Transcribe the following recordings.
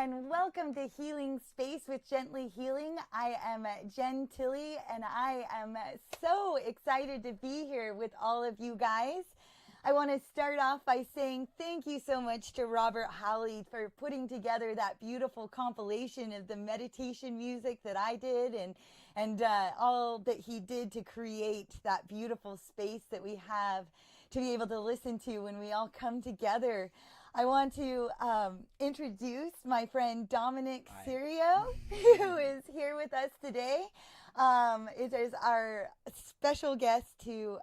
and welcome to Healing Space with Gently Healing. I am Jen Tilley, and I am so excited to be here with all of you guys. I want to start off by saying thank you so much to Robert Howley for putting together that beautiful compilation of the meditation music that I did and all that he did to create that beautiful space that we have to be able to listen to when we all come together. I want to introduce my friend Dominic Serio, who is here with us today. It is our special guest to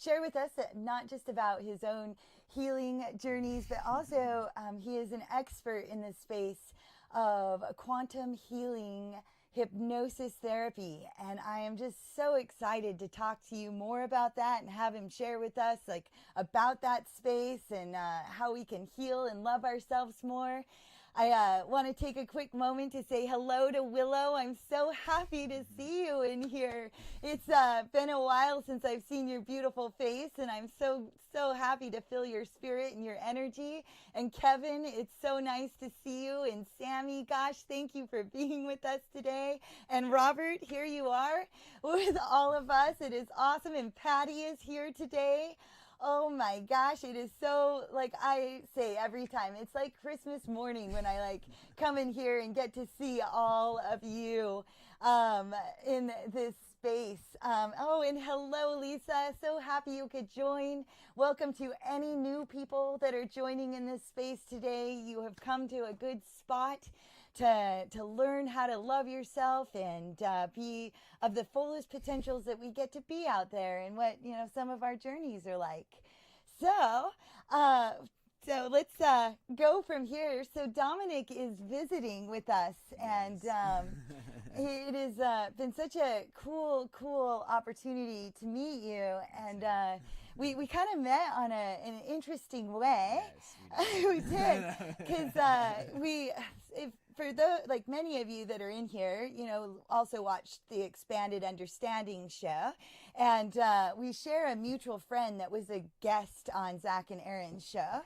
share with us not just about his own healing journeys, but also he is an expert in the space of quantum healing hypnosis therapy, and I am just so excited to talk to you more about that and have him share with us about that space and how we can heal and love ourselves more. I want to take a quick moment to say hello to Willow. I'm so happy to see you in here. It's been a while since I've seen your beautiful face, and I'm so happy to feel your spirit and your energy. And Kevin, it's so nice to see you. And Sammy, gosh, thank you for being with us today. And Robert, here you are with all of us. It is awesome. And Patty is here today. Oh my gosh, it is so, like I say every time, it's like Christmas morning when I come in here and get to see all of you in this space. And hello, Lisa. So happy you could join. Welcome to any new people that are joining in this space today. You have come to a good spot to learn how to love yourself and be of the fullest potentials that we get to be out there and what, some of our journeys are like. So let's go from here. So Dominic is visiting with us, and it has been such a cool opportunity to meet you. And we kind of met on an interesting way. Yes, we did. Because for many of you that are in here, also watched the Expanded Understanding show, and we share a mutual friend that was a guest on Zach and Aaron's show,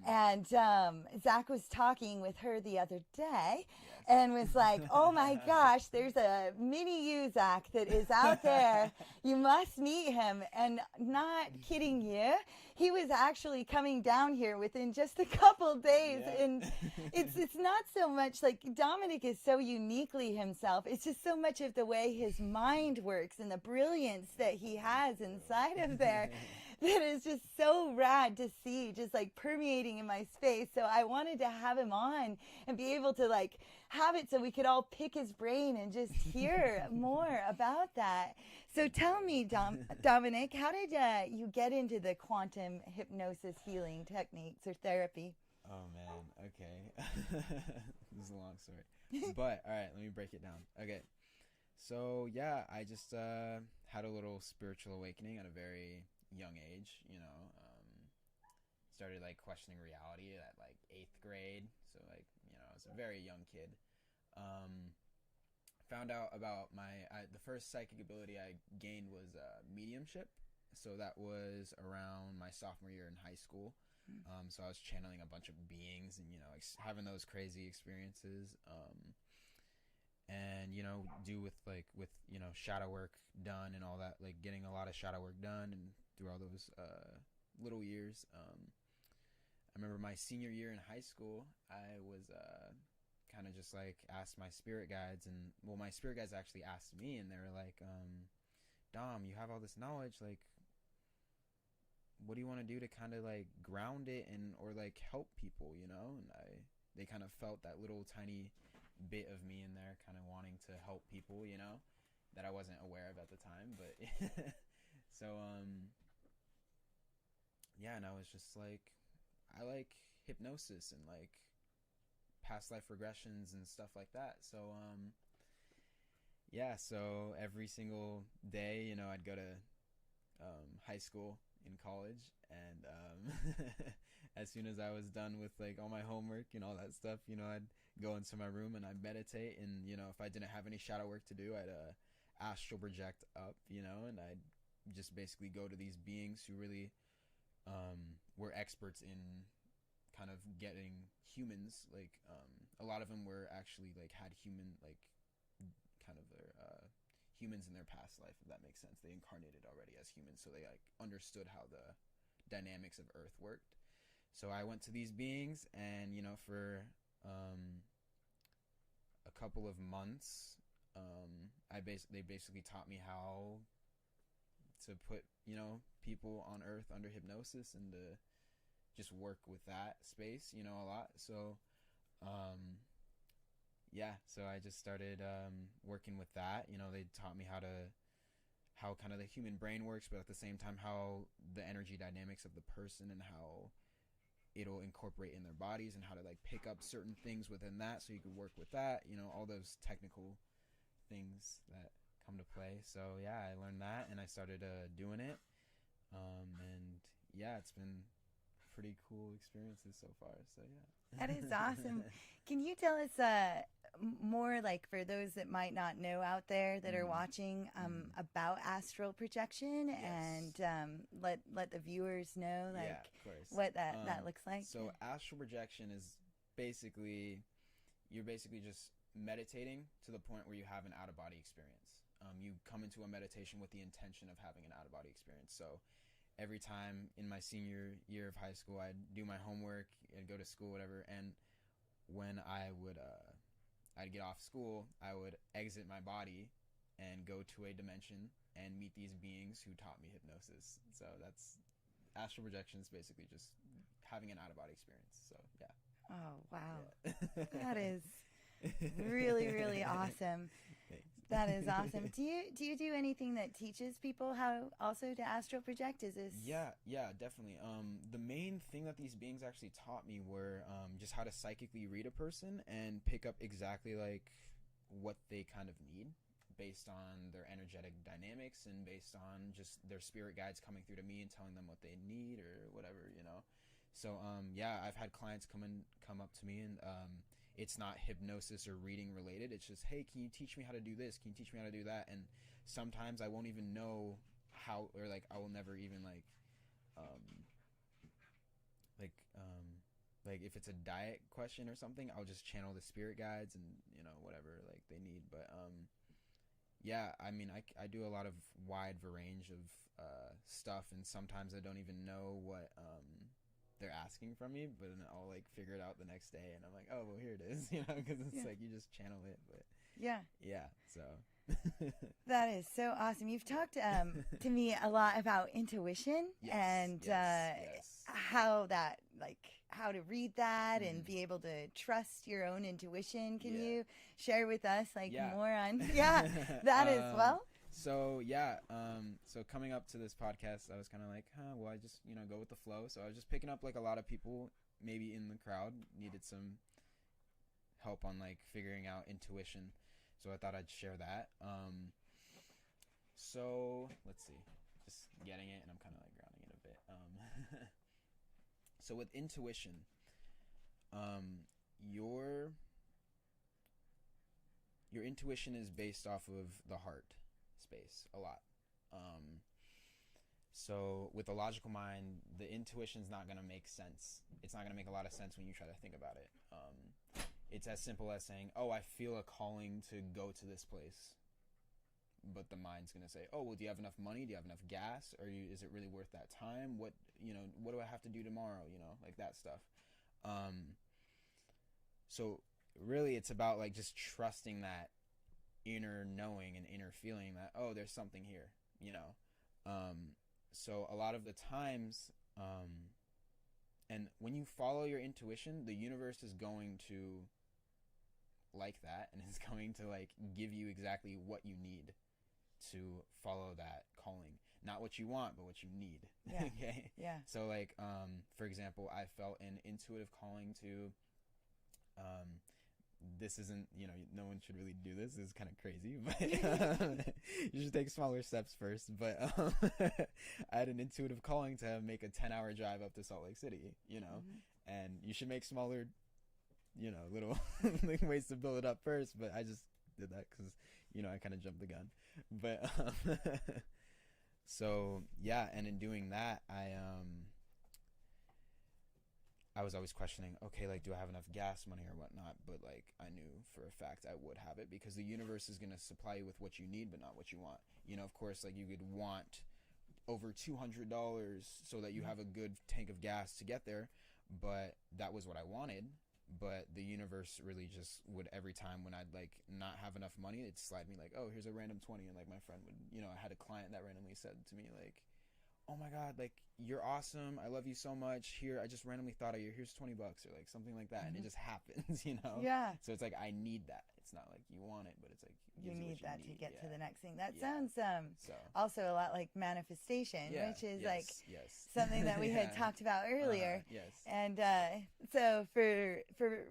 and Zach was talking with her the other day, and was like, "Oh my gosh, there's a mini you, Zach, that is out there. You must meet him." And not kidding you, he was actually coming down here within just a couple days. Yeah. And it's not so much like Dominic is so uniquely himself. It's just so much of the way his mind works and the brilliance that he has inside of there that is just so rad to see, just permeating in my space. So I wanted to have him on and be able to have it so we could all pick his brain and just hear more about that. So tell me, Dominic, how did you get into the quantum hypnosis healing techniques or therapy? Oh man, okay. This is a long story. But all right, let me break it down. Okay. So yeah, I just had a little spiritual awakening at a very young age, started questioning reality at 8th grade. So I was a very young kid. Found out about the first psychic ability I gained was mediumship. So that was around my sophomore year in high school. So I was channeling a bunch of beings and, having those crazy experiences. And, do with shadow work done and all that, getting a lot of shadow work done and through all those little years. I remember my senior year in high school, I was kind of just asked my spirit guides, and my spirit guides actually asked me, and they were like, Dom, you have all this knowledge, what do you want to do to kind of ground it or help people, and they kind of felt that little tiny bit of me in there kind of wanting to help people, that I wasn't aware of at the time. But so yeah, and I was just I like hypnosis and past life regressions and stuff like that. So yeah, so every single day, I'd go to high school in college, and as soon as I was done with all my homework and all that stuff, I'd go into my room and I'd meditate, and if I didn't have any shadow work to do, I'd astral project up, and I'd just basically go to these beings who really were experts in kind of getting humans, like a lot of them were actually like had human, like kind of their humans in their past life, if that makes sense. They incarnated already as humans, so they like understood how the dynamics of Earth worked. So I went to these beings, and for a couple of months, they basically taught me how to put people on Earth under hypnosis, and to just work with that space a lot. So so I just started working with that. They taught me how kind of the human brain works, but at the same time how the energy dynamics of the person and how it'll incorporate in their bodies, and how to like pick up certain things within that, so you could work with that, all those technical things that come to play. So yeah, I learned that, and I started doing it, and yeah, it's been pretty cool experiences so far. So yeah, that is awesome. Can you tell us more, like, for those that might not know out there that are watching, about astral projection? Yes. And let the viewers know, like, of course. what that looks like? So astral projection is you're basically just meditating to the point where you have an out-of-body experience. You come into a meditation with the intention of having an out-of-body experience. So every time in my senior year of high school, I'd do my homework and go to school, whatever, and when I would I'd get off school, I would exit my body and go to a dimension and meet these beings who taught me hypnosis. So that's astral projection, is basically just having an out-of-body experience. So yeah. Oh wow, Yeah. that is really, really awesome. Thanks. That is awesome. Do you do anything that teaches people how also to astral project? Is this? Yeah, definitely. The main thing that these beings actually taught me were just how to psychically read a person and pick up exactly like what they kind of need based on their energetic dynamics, and based on just their spirit guides coming through to me and telling them what they need or whatever. So I've had clients come up to me, and it's not hypnosis or reading related. It's just, hey, can you teach me how to do this? Can you teach me how to do that? And sometimes I won't even know how, or like I will never even like if it's a diet question or something, I'll just channel the spirit guides and whatever like they need. But I mean, I do a lot of wide range of stuff, and sometimes I don't even know what they're asking from me, but then I'll like figure it out the next day, and I'm like, oh well, here it is, because it's like you just channel it. But so that is so awesome. You've talked to me a lot about intuition, and how that, like, how to read that and be able to trust your own intuition. Can you share with us more on that as well? So so coming up to this podcast, I was kind of like, I just go with the flow. So I was just picking up like a lot of people maybe in the crowd needed some help on like figuring out intuition. So I thought I'd share that. So let's see, just getting it, and I'm kind of like grounding it a bit. So with intuition, your intuition is based off of the heart space a lot. So with the logical mind, the intuition is not going to make sense. It's not going to make a lot of sense when you try to think about it. It's as simple as saying, oh, I feel a calling to go to this place. But the mind's going to say, oh, well, do you have enough money? Do you have enough gas? Or is it really worth that time? What do I have to do tomorrow? Like that stuff. So really it's about like just trusting that inner knowing and inner feeling that, oh, there's something here, so a lot of the times, and when you follow your intuition, the universe is going to like that, and is going to like give you exactly what you need to follow that calling. Not what you want, but what you need. Yeah. Okay. Yeah. So like, for example, I felt an intuitive calling to, this isn't, no one should really do this. This is kind of crazy, but you should take smaller steps first. But I had an intuitive calling to make a 10-hour drive up to Salt Lake City, and you should make smaller, little ways to build it up first. But I just did that because, I kind of jumped the gun. But so, yeah, and in doing that, I I was always questioning, okay, like, do I have enough gas money or whatnot? But like, I knew for a fact I would have it, because the universe is going to supply you with what you need, but not what you want. You know, of course, like, you could want over $200 so that you have a good tank of gas to get there, but that was what I wanted. But the universe really just would, every time when I'd like not have enough money, it'd slide me like, oh, here's a random 20. And like, my friend would, you know, I had a client that randomly said to me like, oh my God, like, you're awesome, I love you so much, here, I just randomly thought of you, here's $20, or like something like that. And it just happens, you know. Yeah. So it's like, I need that. It's not like you want it, but it's like you need that to get to the next thing. That Yeah. sounds So also a lot like manifestation, which is like yes. something that we had talked about earlier. Yes. And so for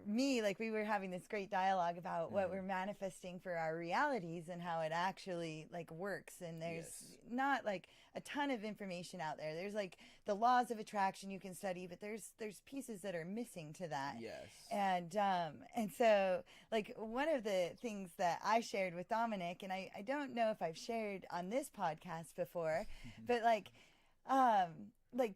me, like, we were having this great dialogue about what we're manifesting for our realities and how it actually like works. And there's not like a ton of information out there. There's like the laws of attraction you can study, but there's pieces that are missing to that. Yes. And so like one of the things that I shared with Dominic, and I don't know if I've shared on this podcast before, but like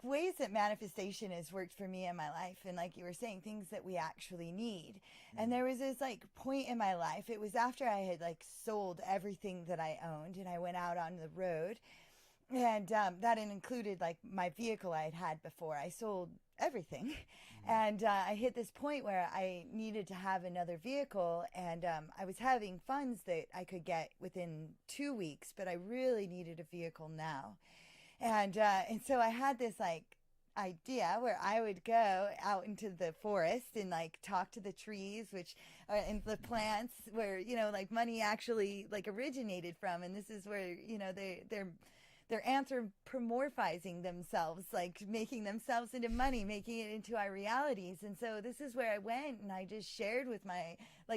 ways that manifestation has worked for me in my life, and like you were saying, things that we actually need. And there was this like point in my life, it was after I had like sold everything that I owned and I went out on the road, and that included like my vehicle I had before. I sold everything. And I hit this point where I needed to have another vehicle, and I was having funds that I could get within 2 weeks, but I really needed a vehicle now. And so I had this like idea where I would go out into the forest and like talk to the trees, which and the plants where, you know, like money actually like originated from. And this is where, you know, they're anthropomorphizing themselves, like making themselves into money, making it into our realities. And so this is where I went, and I just shared with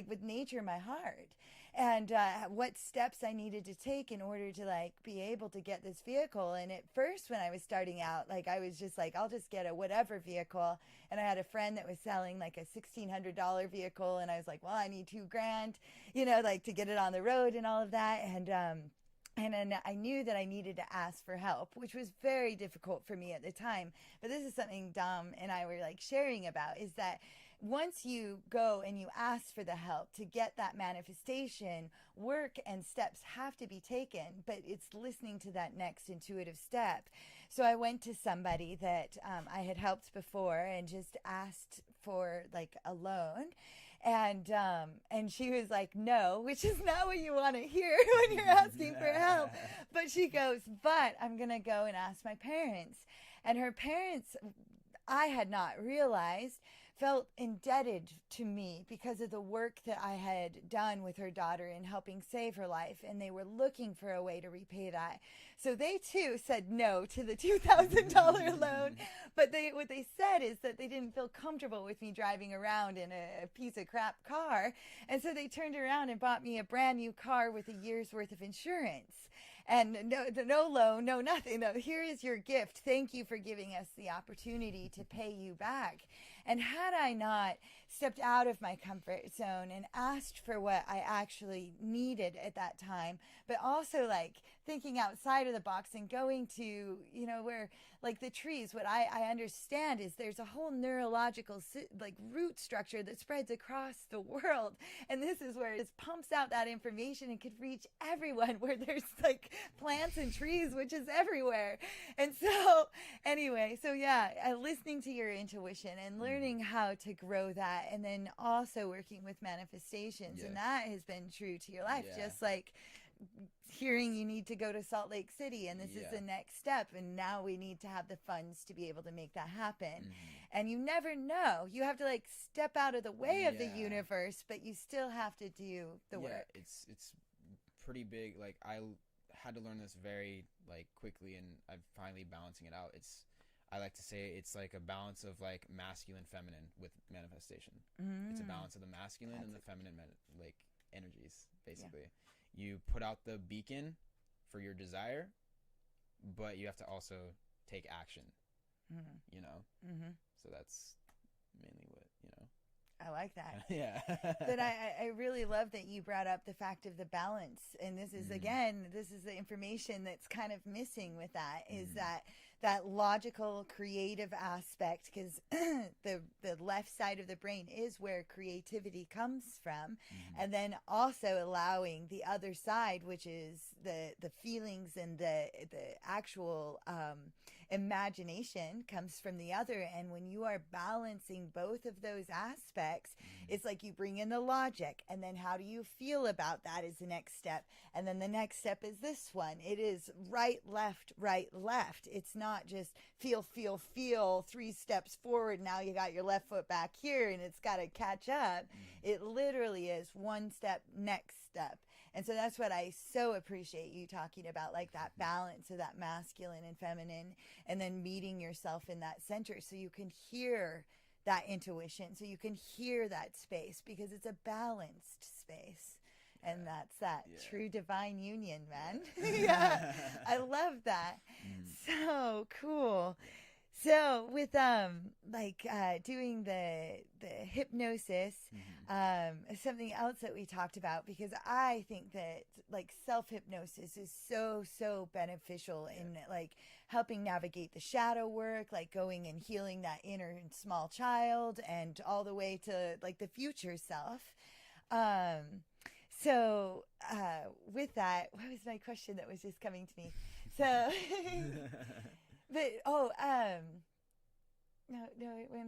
with nature, my heart, and what steps I needed to take in order to like be able to get this vehicle. And at first, when I was starting out, like, I was just like, I'll just get a whatever vehicle. And I had a friend that was selling like a $1,600 vehicle, and I was like, well, I need $2,000, you know, like to get it on the road and all of that. And then I knew that I needed to ask for help, which was very difficult for me at the time. But this is something Dom and I were like sharing about, is that once you go and you ask for the help to get that manifestation, work and steps have to be taken, but it's listening to that next intuitive step. So I went to somebody that I had helped before and just asked for like a loan. And she was like, no, which is not what you want to hear when you're asking for help. But she goes, but I'm going to go and ask my parents. And her parents, I had not realized, felt indebted to me because of the work that I had done with her daughter in helping save her life. And they were looking for a way to repay that. So they too said no to the $2,000 loan. But what they said is that they didn't feel comfortable with me driving around in a piece of crap car. And so they turned around and bought me a brand new car with a year's worth of insurance. And no loan, no nothing. No, here is your gift. Thank you for giving us the opportunity to pay you back. And had I not stepped out of my comfort zone and asked for what I actually needed at that time, but also like thinking outside of the box and going to, you know, where like the trees, what I understand is there's a whole neurological like root structure that spreads across the world. And this is where it pumps out that information and could reach everyone, where there's like plants and trees, which is everywhere. And so anyway, so yeah, listening to your intuition and learning how to grow that, and then also working with manifestations. And that has been true to your life, just like hearing you need to go to Salt Lake City, and this is the next step, and now we need to have the funds to be able to make that happen. And you never know, you have to like step out of the way of the universe, but you still have to do the work. It's pretty big. Like, I had to learn this very like quickly, and I'm finally balancing it out. I like to say it's like a balance of like masculine, feminine with manifestation. It's a balance of the masculine and the feminine like energies, basically. You put out the beacon for your desire, but you have to also take action, you know? So that's mainly what, you know. I like that. Yeah. But I really love that you brought up the fact of the balance. And this is, again, this is the information that's kind of missing with that, is that logical, creative aspect, because the left side of the brain is where creativity comes from. And then also allowing the other side, which is the feelings and the actual imagination, comes from the other. And when you are balancing both of those aspects, it's like you bring in the logic, and then how do you feel about that is the next step. And then the next step is this one. It is right, left, right, left. It's not just feel, 3 steps forward. Now you got your left foot back here and it's got to catch up. It literally is one step, next step. And so that's what I so appreciate you talking about, like that balance of that masculine and feminine, and then meeting yourself in that center so you can hear that intuition, so you can hear that space, because it's a balanced space. And that's that true divine union, man. Yeah, I love that. So cool. So with doing the hypnosis, something else that we talked about, because I think that like self-hypnosis is so beneficial in like helping navigate the shadow work, like going and healing that inner and small child, and all the way to like the future self. So with that, what was my question that was just coming to me? So, but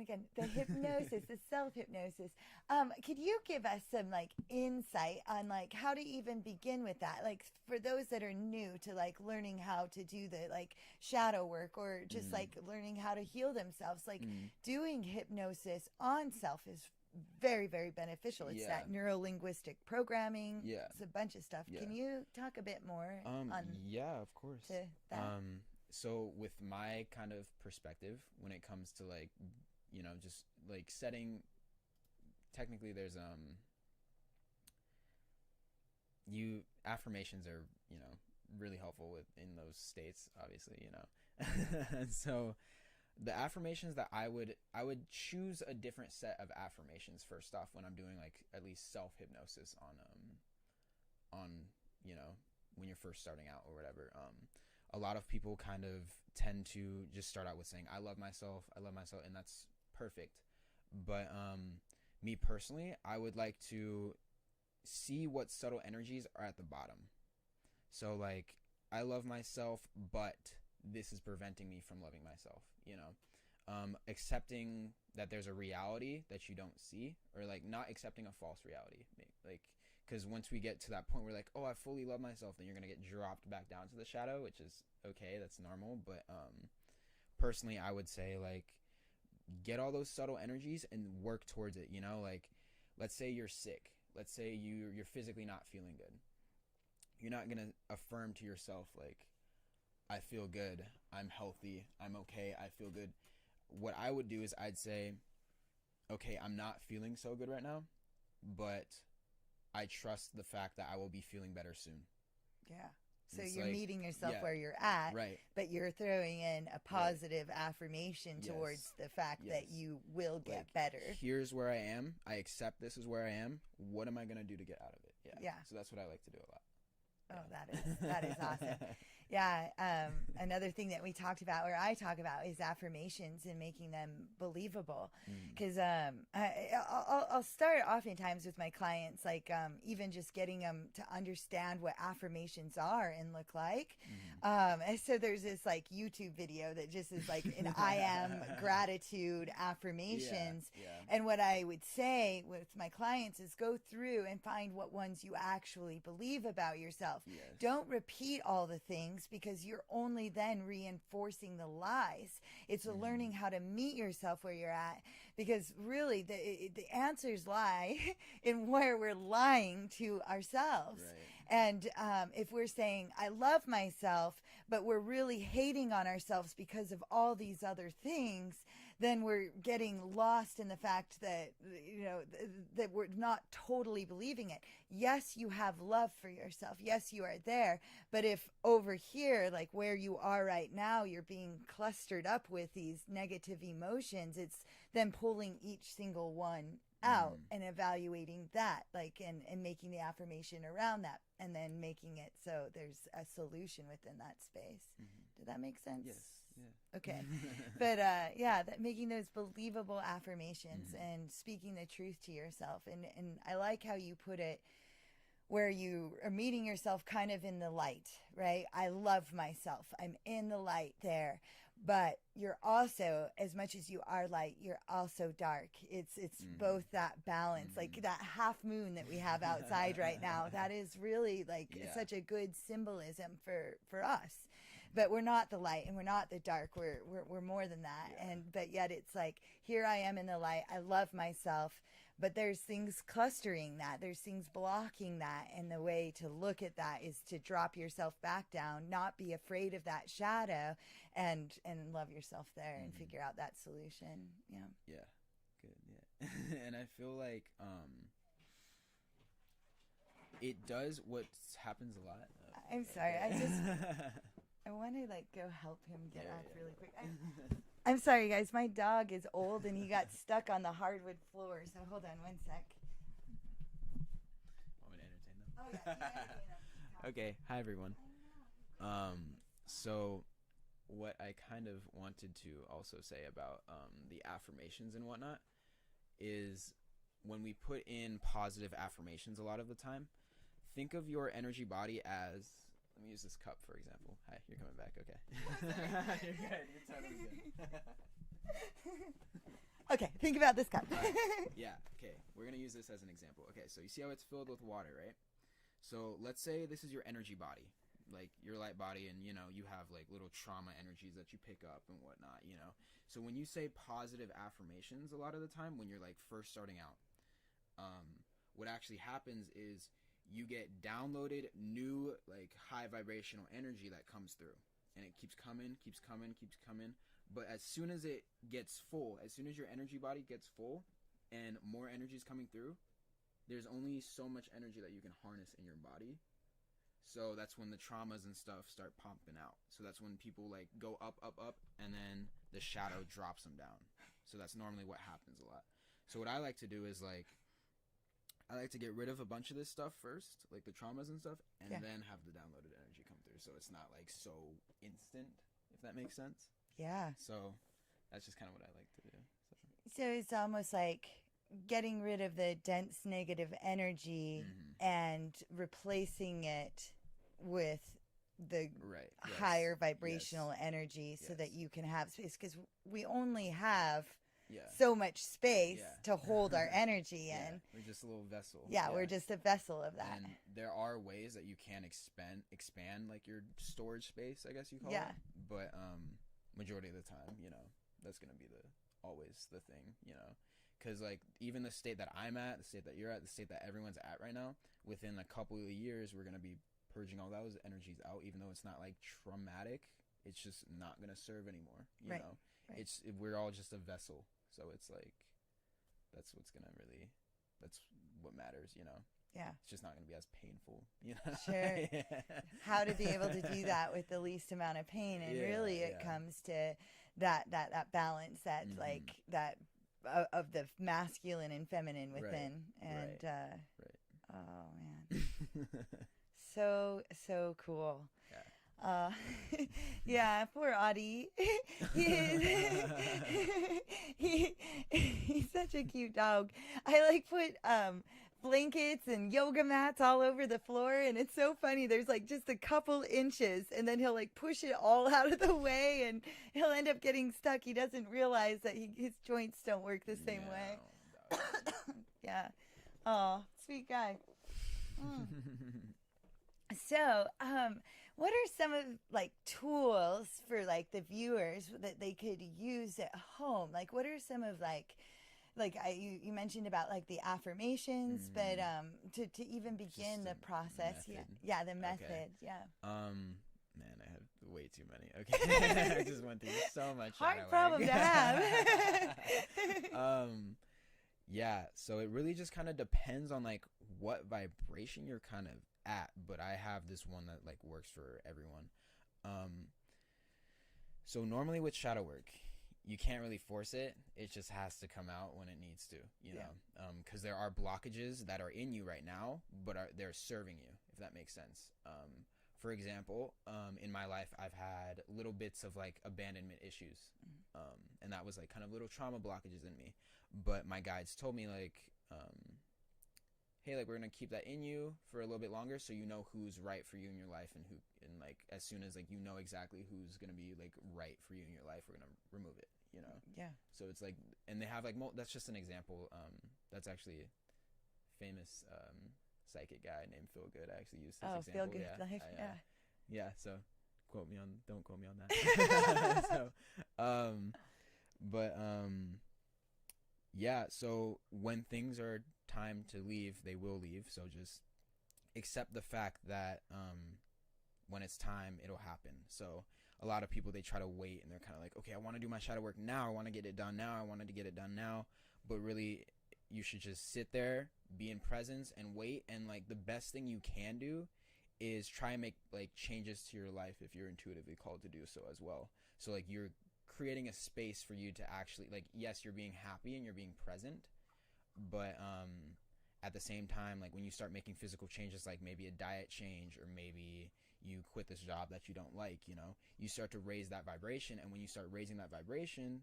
again, the hypnosis, the self-hypnosis. Could you give us some like insight on like how to even begin with that? Like for those that are new to like learning how to do the like shadow work, or just like learning how to heal themselves, like doing hypnosis on self is very, very beneficial. It's that neuro-linguistic programming. Yeah. It's a bunch of stuff. Yeah. Can you talk a bit more on of course. To that? So with my kind of perspective when it comes to like, you know, just like setting, technically there's affirmations are, you know, really helpful in those states, obviously, you know. And so the affirmations that I would choose a different set of affirmations first off when I'm doing like at least self-hypnosis on, you know, when you're first starting out or whatever. A lot of people kind of tend to just start out with saying, I love myself, and that's perfect. But me personally, I would like to see what subtle energies are at the bottom. So like, I love myself, but this is preventing me from loving myself, you know. Accepting that there's a reality that you don't see, or like not accepting a false reality, like, because once we get to that point where like, oh, I fully love myself, then you're gonna get dropped back down to the shadow, which is okay, that's normal. But personally, I would say like, get all those subtle energies and work towards it, you know. Like, let's say you're sick, let's say you're physically not feeling good, you're not gonna affirm to yourself like, I feel good, I'm healthy, I'm okay, I feel good. What I would do is I'd say, okay, I'm not feeling so good right now, but I trust the fact that I will be feeling better soon. Yeah. So you're like, meeting yourself where you're at, right? But you're throwing in a positive affirmation towards the fact that you will get better. Here's where I am. I accept this is where I am. What am I going to do to get out of it? Yeah. So that's what I like to do a lot. Oh, that is awesome. Yeah. Another thing that we talked about, or I talk about, is affirmations and making them believable. Because I'll start oftentimes with my clients, like even just getting them to understand what affirmations are and look like. And so there's this like YouTube video that just is like an I am gratitude affirmations. And what I would say with my clients is go through and find what ones you actually believe about yourself. Don't repeat all the things, because you're only then reinforcing the lies. It's learning how to meet yourself where you're at, because really the answers lie in where we're lying to ourselves. And if we're saying, I love myself, but we're really hating on ourselves because of all these other things, then we're getting lost in the fact that, you know, that we're not totally believing it. Yes, you have love for yourself. Yes, you are there. But if over here, like where you are right now, you're being clustered up with these negative emotions, it's then pulling each single one out and evaluating that, like, and making the affirmation around that, and then making it so there's a solution within that space. Did that make sense? Yes. Yeah. Okay. But that making those believable affirmations and speaking the truth to yourself. And I like how you put it, where you are meeting yourself kind of in the light, right? I love myself. I'm in the light there. But you're also, as much as you are light, you're also dark. It's both that balance, like that half moon that we have outside right now. That is really like such a good symbolism for us. But we're not the light and we're not the dark. We're more than that. But yet it's like, here I am in the light. I love myself. But there's things clustering that. There's things blocking that. And the way to look at that is to drop yourself back down, not be afraid of that shadow, and love yourself there and figure out that solution. Yeah. Yeah. Good. Yeah. And I feel like it does what happens a lot. I'm sorry. I want to like go help him get off really quick. I'm sorry, guys. My dog is old and he got stuck on the hardwood floor. So hold on one sec. Want me to entertain them? Oh yeah. Entertain them. Okay. Hi everyone. So what I kind of wanted to also say about the affirmations and whatnot is, when we put in positive affirmations a lot of the time, think of your energy body as, let me use this cup, for example. Hi, you're coming back. Okay. You're good. You're totally good. Okay, think about this cup. Yeah, okay. We're going to use this as an example. Okay, so you see how it's filled with water, right? So let's say this is your energy body, like your light body, and, you know, you have like little trauma energies that you pick up and whatnot, you know? So when you say positive affirmations a lot of the time, when you're like first starting out, what actually happens is you get downloaded new like high vibrational energy that comes through, and it keeps coming. But as soon as it gets full, as soon as your energy body gets full and more energy is coming through, there's only so much energy that you can harness in your body. So that's when the traumas and stuff start pumping out. So that's when people like go up, and then the shadow drops them down. So that's normally what happens a lot. So what I like to do is like, I like to get rid of a bunch of this stuff first, like the traumas and stuff, and then have the downloaded energy come through. So it's not like so instant, if that makes sense. Yeah. So that's just kind of what I like to do. So it's almost like getting rid of the dense negative energy and replacing it with the higher vibrational energy, so that you can have space, because we only have so much space to hold our energy in. We're just a little vessel. We're just a vessel of that. And there are ways that you can expand like your storage space, I guess you call it. But majority of the time, you know, that's going to be always the thing, you know. Because like even the state that I'm at, the state that you're at, the state that everyone's at right now, within a couple of years, we're going to be purging all those energies out, even though it's not like traumatic. It's just not going to serve anymore, you know. We're all just a vessel. So it's like, that's what matters, you know? Yeah. It's just not going to be as painful, you know? Sure. How to be able to do that with the least amount of pain. And really it comes to that balance, that's like that of the masculine and feminine within. And, oh man. So cool. Yeah, poor Audie. He's such a cute dog. I like put blankets and yoga mats all over the floor, and it's so funny. There's like just a couple inches, and then he'll like push it all out of the way, and he'll end up getting stuck. He doesn't realize that his joints don't work the same way. Yeah. Oh, sweet guy. So, what are some of like tools for like the viewers that they could use at home? Like, what are some of like you mentioned about like the affirmations, but to even begin the process, the method, Man, I have way too many. Okay, I just went through so much. Hard problem to have. Yeah, so it really just kind of depends on like what vibration you're kind of at, but I have this one that like works for everyone. So normally with shadow work, you can't really force it. It just has to come out when it needs to, you know, because there are blockages that are in you right now, but they're serving you, if that makes sense. For example, in my life, I've had little bits of like abandonment issues, and that was like kind of little trauma blockages in me. But my guides told me like, hey, like we're gonna keep that in you for a little bit longer, so you know who's right for you in your life, and like as soon as like you know exactly who's gonna be like right for you in your life, we're gonna remove it, you know. Yeah. So it's like, and they have like that's just an example. That's actually a famous psychic guy named Phil Good. I actually used this example. Phil Good. Yeah. So don't quote me on that. Yeah. So when things are time to leave, they will leave. So just accept the fact that when it's time, it'll happen. So a lot of people, they try to wait, and they're kind of like, okay, I want to do my shadow work now. I want to get it done now. I wanted to get it done now. But really, you should just sit there, be in presence, and wait. And like the best thing you can do is try and make like changes to your life if you're intuitively called to do so as well. So like you're creating a space for you to actually, like, yes, you're being happy and you're being present, but at the same time, like when you start making physical changes, like maybe a diet change, or maybe you quit this job that you don't like, you know, you start to raise that vibration. And when you start raising that vibration,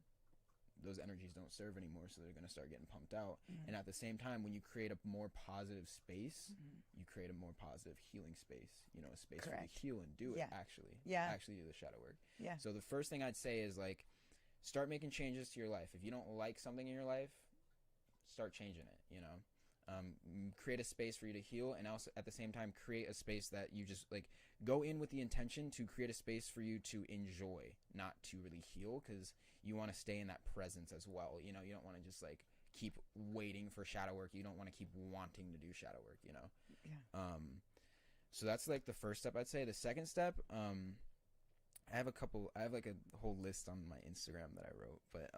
those energies don't serve anymore, so they're going to start getting pumped out. And at the same time, when you create a more positive space, you create a more positive healing space, you know, a space for you to heal and do it. Actually do the shadow work. So the first thing I'd say is like, start making changes to your life. If you don't like something in your life, start changing it, you know. Create a space for you to heal, and also at the same time create a space that you just like go in with the intention to create a space for you to enjoy, not to really heal, because you want to stay in that presence as well. You know, you don't want to just like keep waiting for shadow work. You don't want to keep wanting to do shadow work, you know. So that's like the first step, I'd say. The second step, I have like a whole list on my Instagram that I wrote, but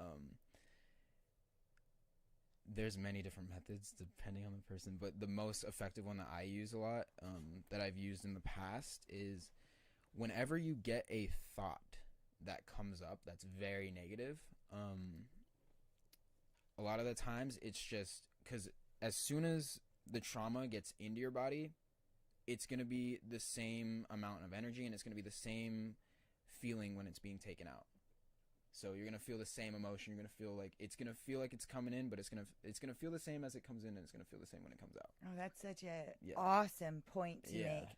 there's many different methods depending on the person, but the most effective one that I use a lot, that I've used in the past, is whenever you get a thought that comes up that's very negative, a lot of the times it's just because as soon as the trauma gets into your body, it's going to be the same amount of energy, and it's going to be the same feeling when it's being taken out. So you're going to feel the same emotion. You're going to feel like it's going to feel like it's coming in, but it's going to feel the same as it comes in, and it's going to feel the same when it comes out. Oh, that's such a awesome point to make.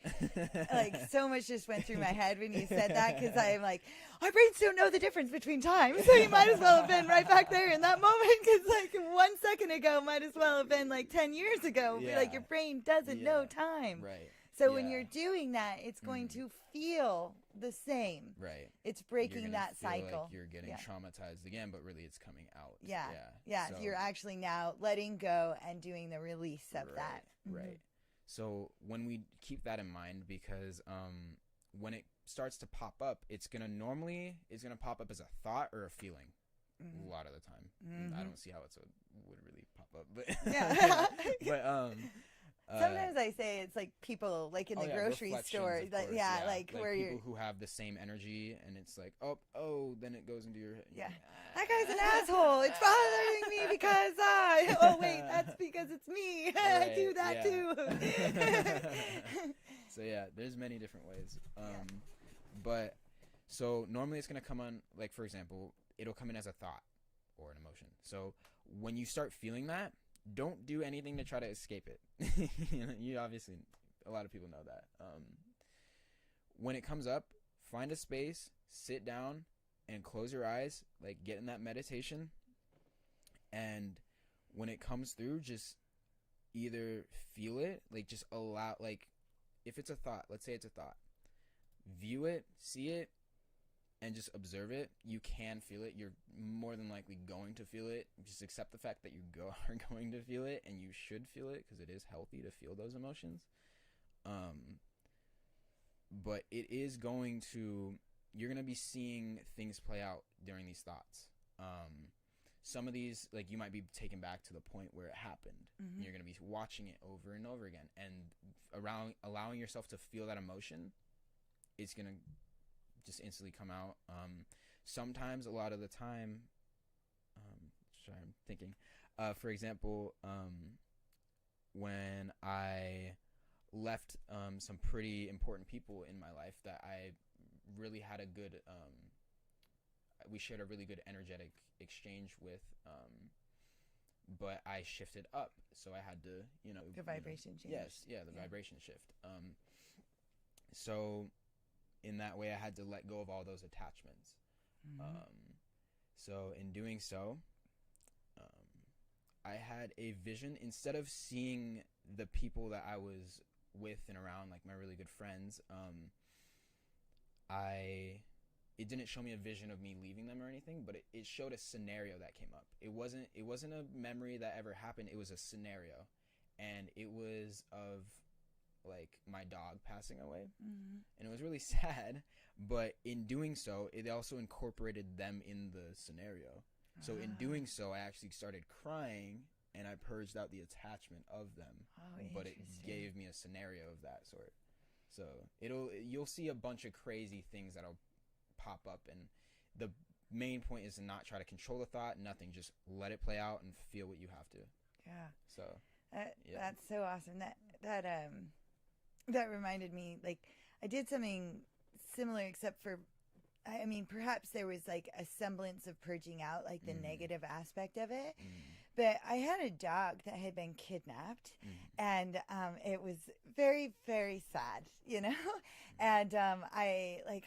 Like so much just went through my head when you said that, because I'm like, our brains don't know the difference between time. So you might as well have been right back there in that moment, because like 1 second ago might as well have been like 10 years ago. Like your brain doesn't know time. Right. So when you're doing that, it's going to feel the same. Right. It's breaking that cycle. Like you're getting traumatized again, but really it's coming out. So you're actually now letting go and doing the release of that. Right. So when we keep that in mind, because when it starts to pop up, it's gonna pop up as a thought or a feeling. A lot of the time. I don't see how it would really pop up, but but sometimes I say it's like people like in the grocery store, like where people you're who have the same energy, and it's like then it goes into your head. That guy's an asshole. It's bothering me because that's because it's me. I do that too. So there's many different ways. But so normally it's gonna come on, like for example, it'll come in as a thought or an emotion. So when you start feeling that, don't do anything to try to escape it. You obviously, a lot of people know that. When it comes up, find a space, sit down, and close your eyes. Like get in that meditation. And when it comes through, just either feel it, like just allow, like if it's a thought, let's say it's a thought, view it, see it, and just observe it. You can feel it. You're more than likely going to feel it. Just accept the fact that you are going to feel it, and you should feel it, because it is healthy to feel those emotions. But it is going to, you're going to be seeing things play out during these thoughts. Some of these, like you might be taken back to the point where it happened. And you're going to be watching it over and over again, and allowing yourself to feel that emotion. It's going to just instantly come out. Sometimes, a lot of the time, sorry, I'm thinking. For example, when I left some pretty important people in my life that I really had a good, we shared a really good energetic exchange with, but I shifted up, so I had to, The vibration change. Yes, the vibration shift. So in that way, I had to let go of all those attachments. So in doing so, I had a vision. Instead of seeing the people that I was with and around, like my really good friends, it didn't show me a vision of me leaving them or anything, but it showed a scenario that came up. It wasn't a memory that ever happened. It was a scenario, and it was of like my dog passing away, and it was really sad. But in doing so, it also incorporated them in the scenario. So in doing so, I actually started crying, and I purged out the attachment of them. But it gave me a scenario of that sort. So you'll see a bunch of crazy things that'll pop up, and the main point is to not try to control the thought, nothing, just let it play out and feel what you have to. So that's so awesome. That reminded me, like, I did something similar, except for, I mean, perhaps there was like a semblance of purging out like the negative aspect of it. But I had a dog that had been kidnapped, and it was very, very sad, and I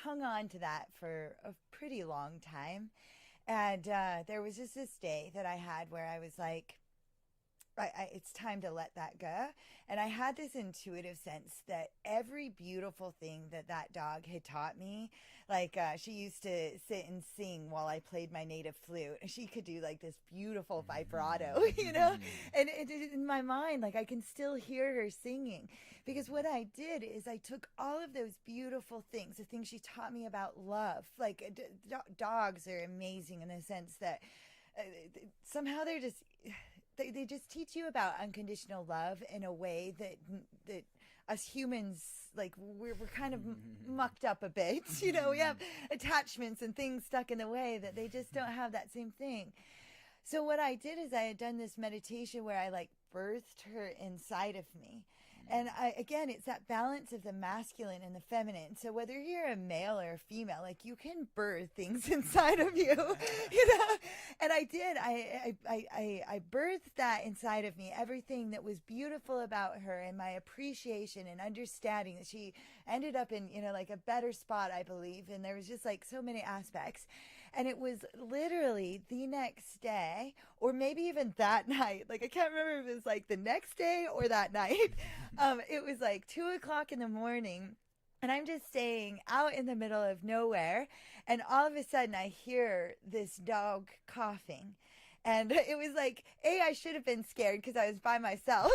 hung on to that for a pretty long time. And there was just this day that I had where I was like, it's time to let that go. And I had this intuitive sense that every beautiful thing that dog had taught me, like she used to sit and sing while I played my native flute, and she could do like this beautiful vibrato, and in my mind, like I can still hear her singing, because what I did is I took all of those beautiful things, the things she taught me about love. Like dogs are amazing in the sense that somehow they're just, they just teach you about unconditional love in a way that us humans, like we're kind of mucked up a bit. We have attachments and things stuck in the way that they just don't have that same thing. So what I did is I had done this meditation where I like birthed her inside of me. And again, it's that balance of the masculine and the feminine. So whether you're a male or a female, like you can birth things inside of you, And I did. I birthed that inside of me, everything that was beautiful about her, and my appreciation and understanding that she ended up in, like a better spot, I believe. And there was just like so many aspects. And it was literally the next day, or maybe even that night. Like, I can't remember if it was like the next day or that night. It was like 2:00 in the morning. And I'm just staying out in the middle of nowhere. And all of a sudden I hear this dog coughing. And it was like, I should have been scared because I was by myself.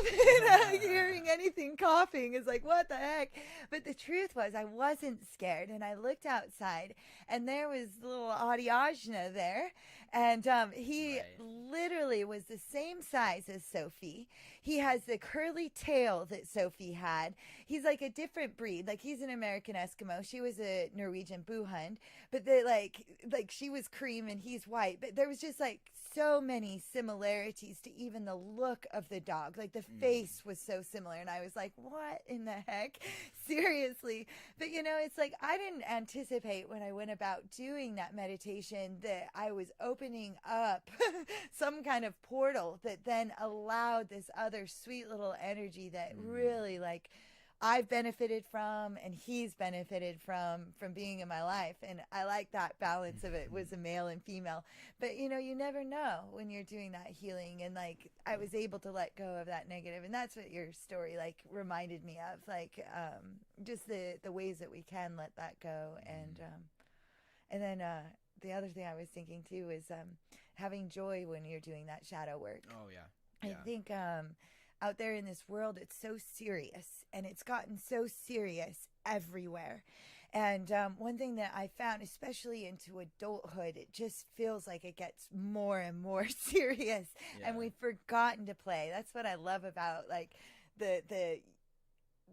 Hearing anything coughing is like, what the heck? But the truth was, I wasn't scared. And I looked outside, and there was little Ariadne there. And he literally was the same size as Sophie. He has the curly tail that Sophie had. He's like a different breed. Like, he's an American Eskimo. She was a Norwegian Buhund. But they like she was cream and he's white. But there was just like so many similarities to even the look of the dog. Like, the face was so similar. And I was like, what in the heck? Seriously. But it's like, I didn't anticipate when I went about doing that meditation that I was opening up some kind of portal that then allowed this other sweet little energy that really, like, I've benefited from, and he's benefited from being in my life. And I like that balance of it was a male and female. But you never know when you're doing that healing. And like, I was able to let go of that negative, and that's what your story like reminded me of, like just the ways that we can let that go. And then the other thing I was thinking too is having joy when you're doing that shadow work. Oh yeah. I think out there in this world, it's so serious, and it's gotten so serious everywhere. And one thing that I found, especially into adulthood, it just feels like it gets more and more serious, and we've forgotten to play. That's what I love about like the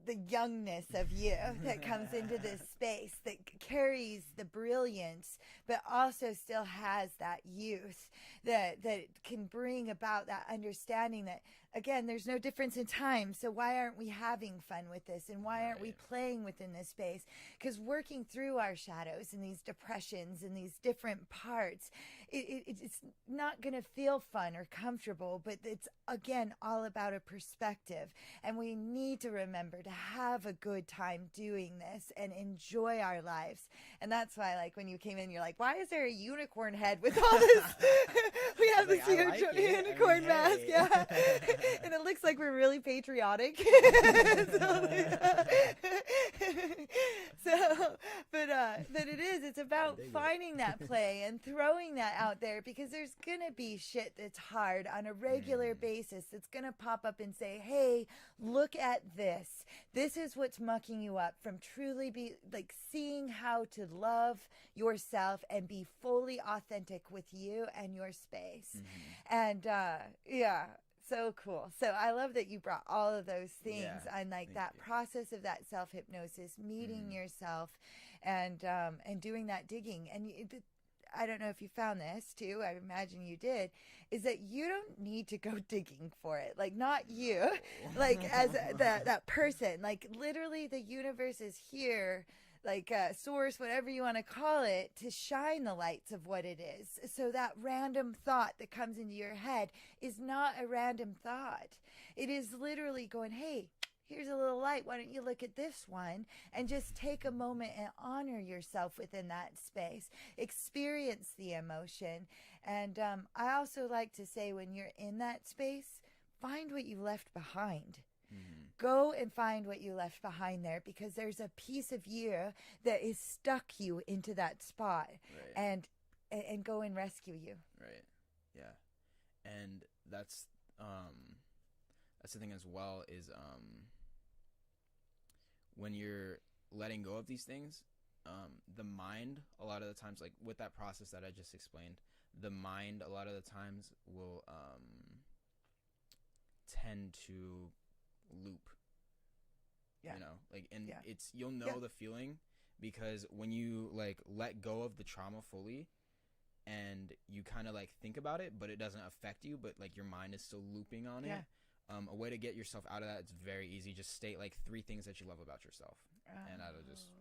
the youngness of you that comes into this space, that carries the brilliance, but also still has that youth that can bring about that understanding that, again, there's no difference in time. So why aren't we having fun with this? And why aren't we playing within this space? Because working through our shadows and these depressions and these different parts, it's not going to feel fun or comfortable, but it's, again, all about a perspective. And we need to remember to have a good time doing this and enjoy our lives. And that's why, like, when you came in, you're like, why is there a unicorn head with all this? We have this huge unicorn mask. Hey. Yeah. And it looks like we're really patriotic. But it is. It's about finding that play and throwing that out there, because there's going to be shit that's hard on a regular basis that's going to pop up and say, hey, look at this. This is what's mucking you up from truly be like seeing how to love yourself and be fully authentic with you and your space. And yeah. So cool. So I love that you brought all of those things and like that process of that self-hypnosis, meeting yourself and doing that digging. And I don't know if you found this too, I imagine you did, is that you don't need to go digging for it. Like, not you, like as that person, like literally the universe is here, like source, whatever you want to call it, to shine the lights of what it is. So that random thought that comes into your head is not a random thought. It is literally going, hey, here's a little light. Why don't you look at this one and just take a moment and honor yourself within that space. Experience the emotion. And I also like to say, when you're in that space, find what you left behind. Go and find what you left behind there, because there's a piece of you that is stuck you into that spot, and go and rescue you. Right. Yeah. And that's the thing as well, is when you're letting go of these things, the mind, a lot of the times, like with that process that I just explained, the mind a lot of the times will tend to loop, you know, like, and it's, you'll know the feeling, because when you like let go of the trauma fully and you kind of like think about it, but it doesn't affect you, but like your mind is still looping on it. A way to get yourself out of that, it's very easy. Just state like 3 things that you love about yourself, and that'll just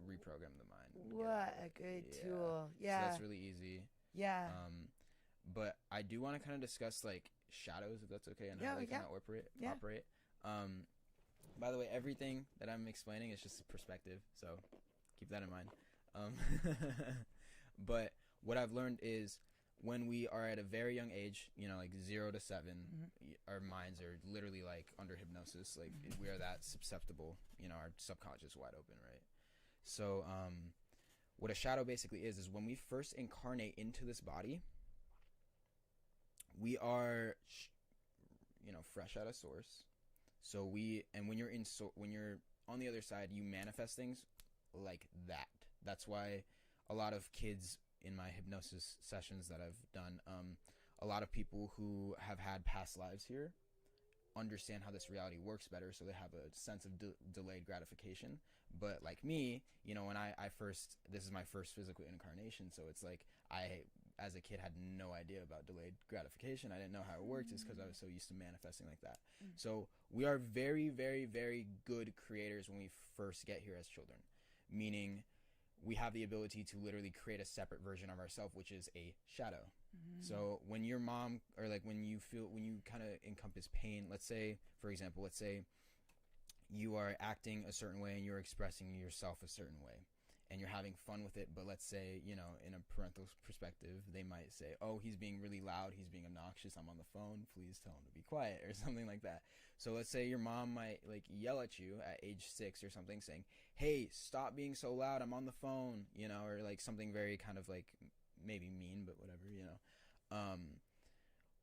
reprogram the mind. What a good tool. So that's really easy. But I do want to kind of discuss like shadows, if that's okay, and how they kind of operate. By the way, everything that I'm explaining is just perspective, so keep that in mind. But what I've learned is, when we are at a very young age, you know, like 0 to 7, our minds are literally like under hypnosis. Like we are that susceptible, you know, our subconscious wide open, right? So what a shadow basically is when we first incarnate into this body, we are, you know, fresh out of source. So when you're on the other side, you manifest things like that. That's why a lot of kids in my hypnosis sessions that I've done, a lot of people who have had past lives here understand how this reality works better, so they have a sense of delayed gratification. But like me, you know, when this is my first physical incarnation, so it's like I, as a kid, had no idea about delayed gratification. I didn't know how it worked, just because I was so used to manifesting like that. So we are very, very, very good creators when we first get here as children, meaning we have the ability to literally create a separate version of ourselves, which is a shadow. So when your mom, or like when you kind of encompass pain, let's say, for example, you are acting a certain way and you're expressing yourself a certain way and you're having fun with it, but let's say, you know, in a parental perspective, they might say, oh, he's being really loud, he's being obnoxious, I'm on the phone, please tell him to be quiet, or something like that. So let's say your mom might like yell at you at age 6 or something, saying, hey, stop being so loud, I'm on the phone, you know, or like something very kind of like maybe mean, but whatever, you know.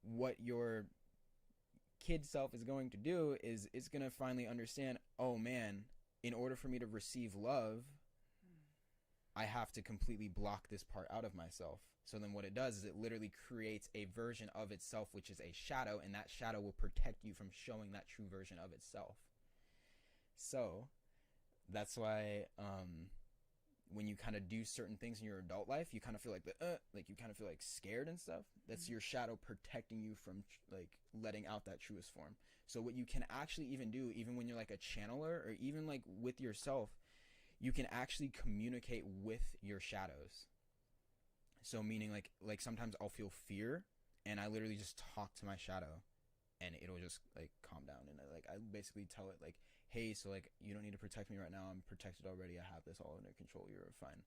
What your kid self is going to do is it's going to finally understand, oh man, in order for me to receive love, I have to completely block this part out of myself. So then what it does is it literally creates a version of itself, which is a shadow, and that shadow will protect you from showing that true version of itself. So that's why when you kind of do certain things in your adult life, you kind of feel like you kind of feel like scared and stuff. That's your shadow protecting you from like letting out that truest form. So what you can actually even do, even when you're like a channeler or even like with yourself, you can actually communicate with your shadows. So meaning like sometimes I'll feel fear and I literally just talk to my shadow and it'll just like calm down. And I basically tell it like, hey, so like you don't need to protect me right now. I'm protected already. I have this all under control. You're fine.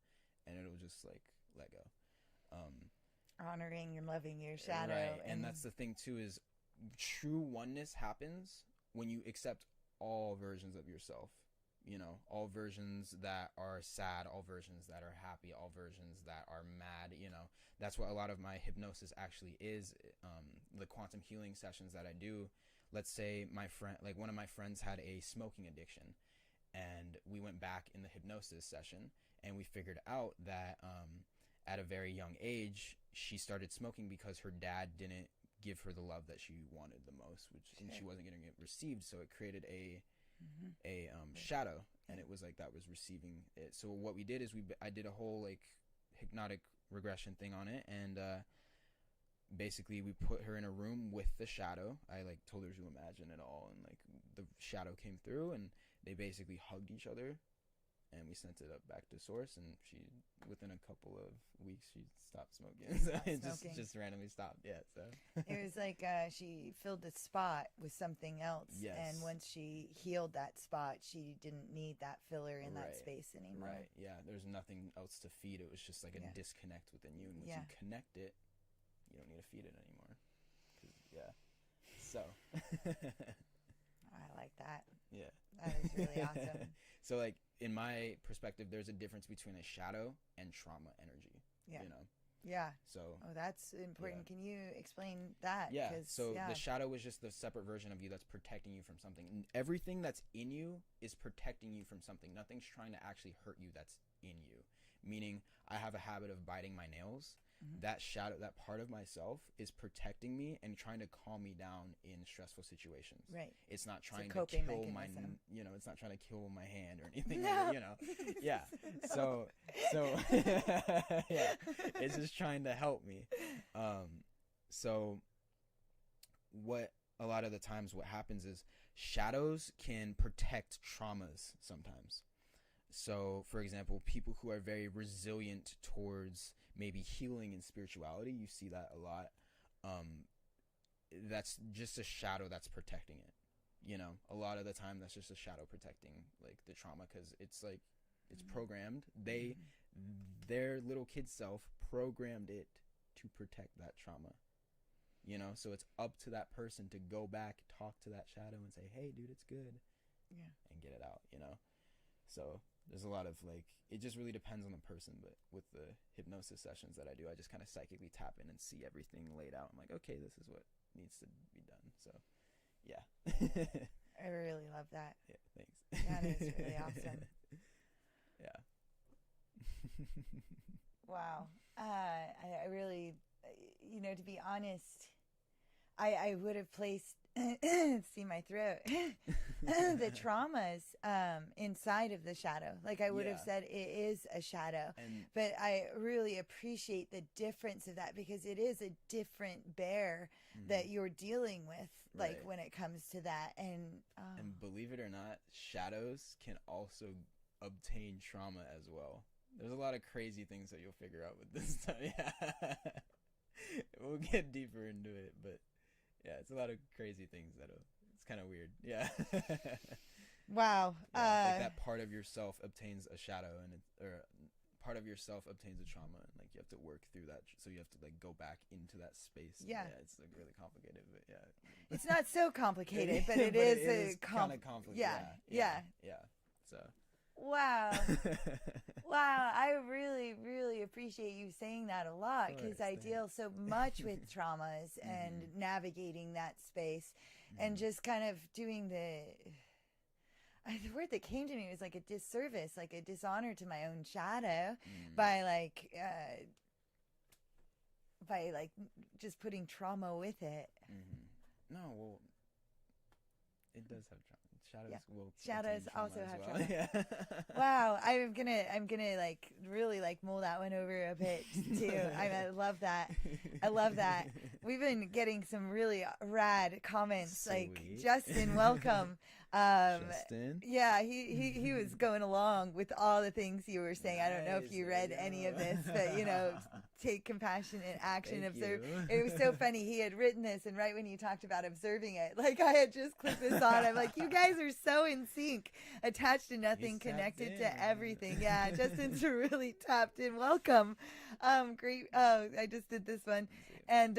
And it'll just like let go. Honoring and loving your shadow. Right. And that's the thing too, is true oneness happens when you accept all versions of yourself. You know, all versions that are sad, all versions that are happy, all versions that are mad. You know, that's what a lot of my hypnosis actually is. The quantum healing sessions that I do, let's say my friend, like one of my friends had a smoking addiction, and we went back in the hypnosis session and we figured out that at a very young age, she started smoking because her dad didn't give her the love that she wanted the most, and she wasn't getting it received. So it created a shadow, and it was like that was receiving it. So what we did is I did a whole like hypnotic regression thing on it, and basically we put her in a room with the shadow. I like told her to imagine it all, and like the shadow came through and they basically hugged each other, and we sent it up back to source, and she within a couple of weeks she stopped smoking. So it just randomly stopped. Yeah, so it was like she filled the spot with something else. Yes. And once she healed that spot, she didn't need that filler in that space anymore. Right. Yeah, there's nothing else to feed. It was just like a disconnect within you, and once you connect it, you don't need to feed it anymore. So I like that. Yeah, that is really awesome. So like in my perspective, there's a difference between a shadow and trauma energy. You know. Yeah. So that's important. Can you explain that? Yeah. So the shadow is just the separate version of you that's protecting you from something. And everything that's in you is protecting you from something. Nothing's trying to actually hurt you that's in you. Meaning, I have a habit of biting my nails. That shadow, that part of myself is protecting me and trying to calm me down in stressful situations. Right. It's not trying to kill mechanism. it's not trying to kill my hand or anything. Yeah. No. So yeah, it's just trying to help me. So what a lot of the times what happens is shadows can protect traumas sometimes. So, for example, people who are very resilient towards maybe healing and spirituality, you see that a lot. That's just a shadow that's protecting it. You know, a lot of the time that's just a shadow protecting like the trauma, because it's like it's programmed. Their little kid self programmed it to protect that trauma. You know, so it's up to that person to go back, talk to that shadow, and say, "Hey, dude, it's good," and get it out. You know, so. There's a lot of like, it just really depends on the person, but with the hypnosis sessions that I do, I just kind of psychically tap in and see everything laid out. I'm like, okay, this is what needs to be done. So, yeah. I really love that. Yeah, thanks. That is really awesome. Yeah. Wow. I really, to be honest, I would have placed, see my throat, the traumas inside of the shadow. Like I would have said it is a shadow. But I really appreciate the difference of that, because it is a different bear that you're dealing with, like when it comes to that. And believe it or not, shadows can also obtain trauma as well. There's a lot of crazy things that you'll figure out with this stuff. Yeah. We'll get deeper into it, but yeah, it's a lot of crazy things it's kind of weird. Yeah. Wow. Like that part of yourself obtains a shadow, or part of yourself obtains a trauma, and like you have to work through that. So you have to like go back into that space. Yeah. It's like really complicated, but yeah. It's not so complicated, but it but is a kind of complicated. Yeah. So. Wow. Wow. I really, really appreciate you saying that a lot, because I deal so much with traumas and navigating that space and just kind of doing the word that came to me was like a disservice, like a dishonor to my own shadow by just putting trauma with it. No, well, It does have trauma. Shadows Yeah. will Shadows attain trauma also as have well. trauma. Yeah. Wow, I'm gonna like really like mull that one over a bit too. I love that. I love that. We've been getting some really rad comments. Like Sweet. Justin, welcome. Justin. Yeah, he was going along with all the things you were saying. I don't know if Nice, you there read you any go. of this, but take compassionate action, Thank observe. you. It was so funny. He had written this, and right when you talked about observing it, like I had just clicked this on. I'm like, you guys are so in sync, attached to nothing, He's connected tapped in. to everything. Yeah, Justin's really tapped in. Welcome. Great. I just did this one. And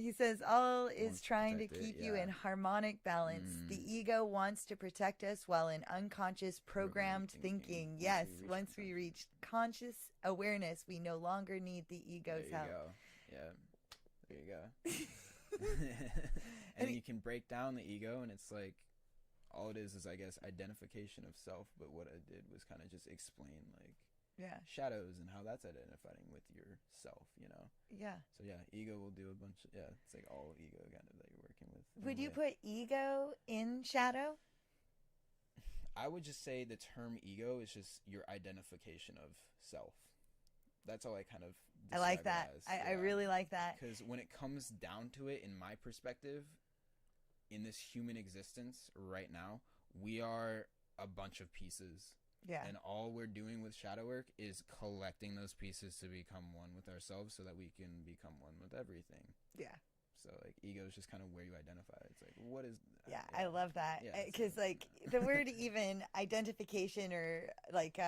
he says, all is Wants to trying to protect it, keep you yeah. in harmonic balance. The ego wants to protect us while in unconscious programmed thinking. Yes, once we reach conscious awareness, we no longer need the ego's help. There you go. And you can break down the ego, and it's like, all it is I guess, identification of self. But what I did was kind of just explain, like, shadows and how that's identifying with yourself, Yeah. So ego will do a bunch of, it's like all ego kind of that you're working with. Would you put ego in shadow? I would just say the term ego is just your identification of self. That's all I kind of I like describe that. it as. I really like that. Because when it comes down to it, in my perspective, in this human existence right now, we are a bunch of pieces. Yeah. And all we're doing with shadow work is collecting those pieces to become one with ourselves so that we can become one with everything. Yeah. So, like, ego is just kind of where you identify. It's like, what is... I love that. Yeah, Because, like, the word even identification or, like,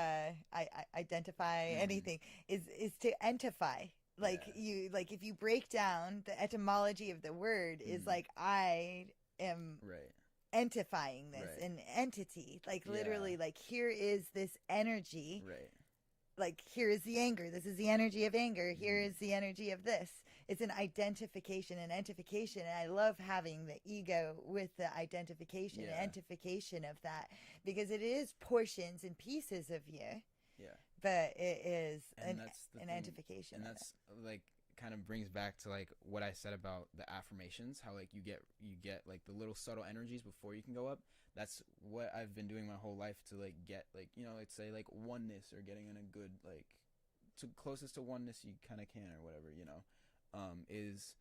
identify anything is to entify. Like, if you break down the etymology of the word is like, I am... Right. Entifying this, an entity, like literally, like here is this energy, right? Like here is the anger. This is the energy of anger. Here is the energy of this. It's an identification and entification. And I love having the ego with the identification and entification of that, because it is portions and pieces of you. Yeah. But it is an entification. And that's like kind of brings back to like what I said about the affirmations, how like you get like the little subtle energies before you can go up. That's what I've been doing my whole life to like get like, let's say like oneness, or getting in a good like to closest to oneness you kind of can, or whatever, is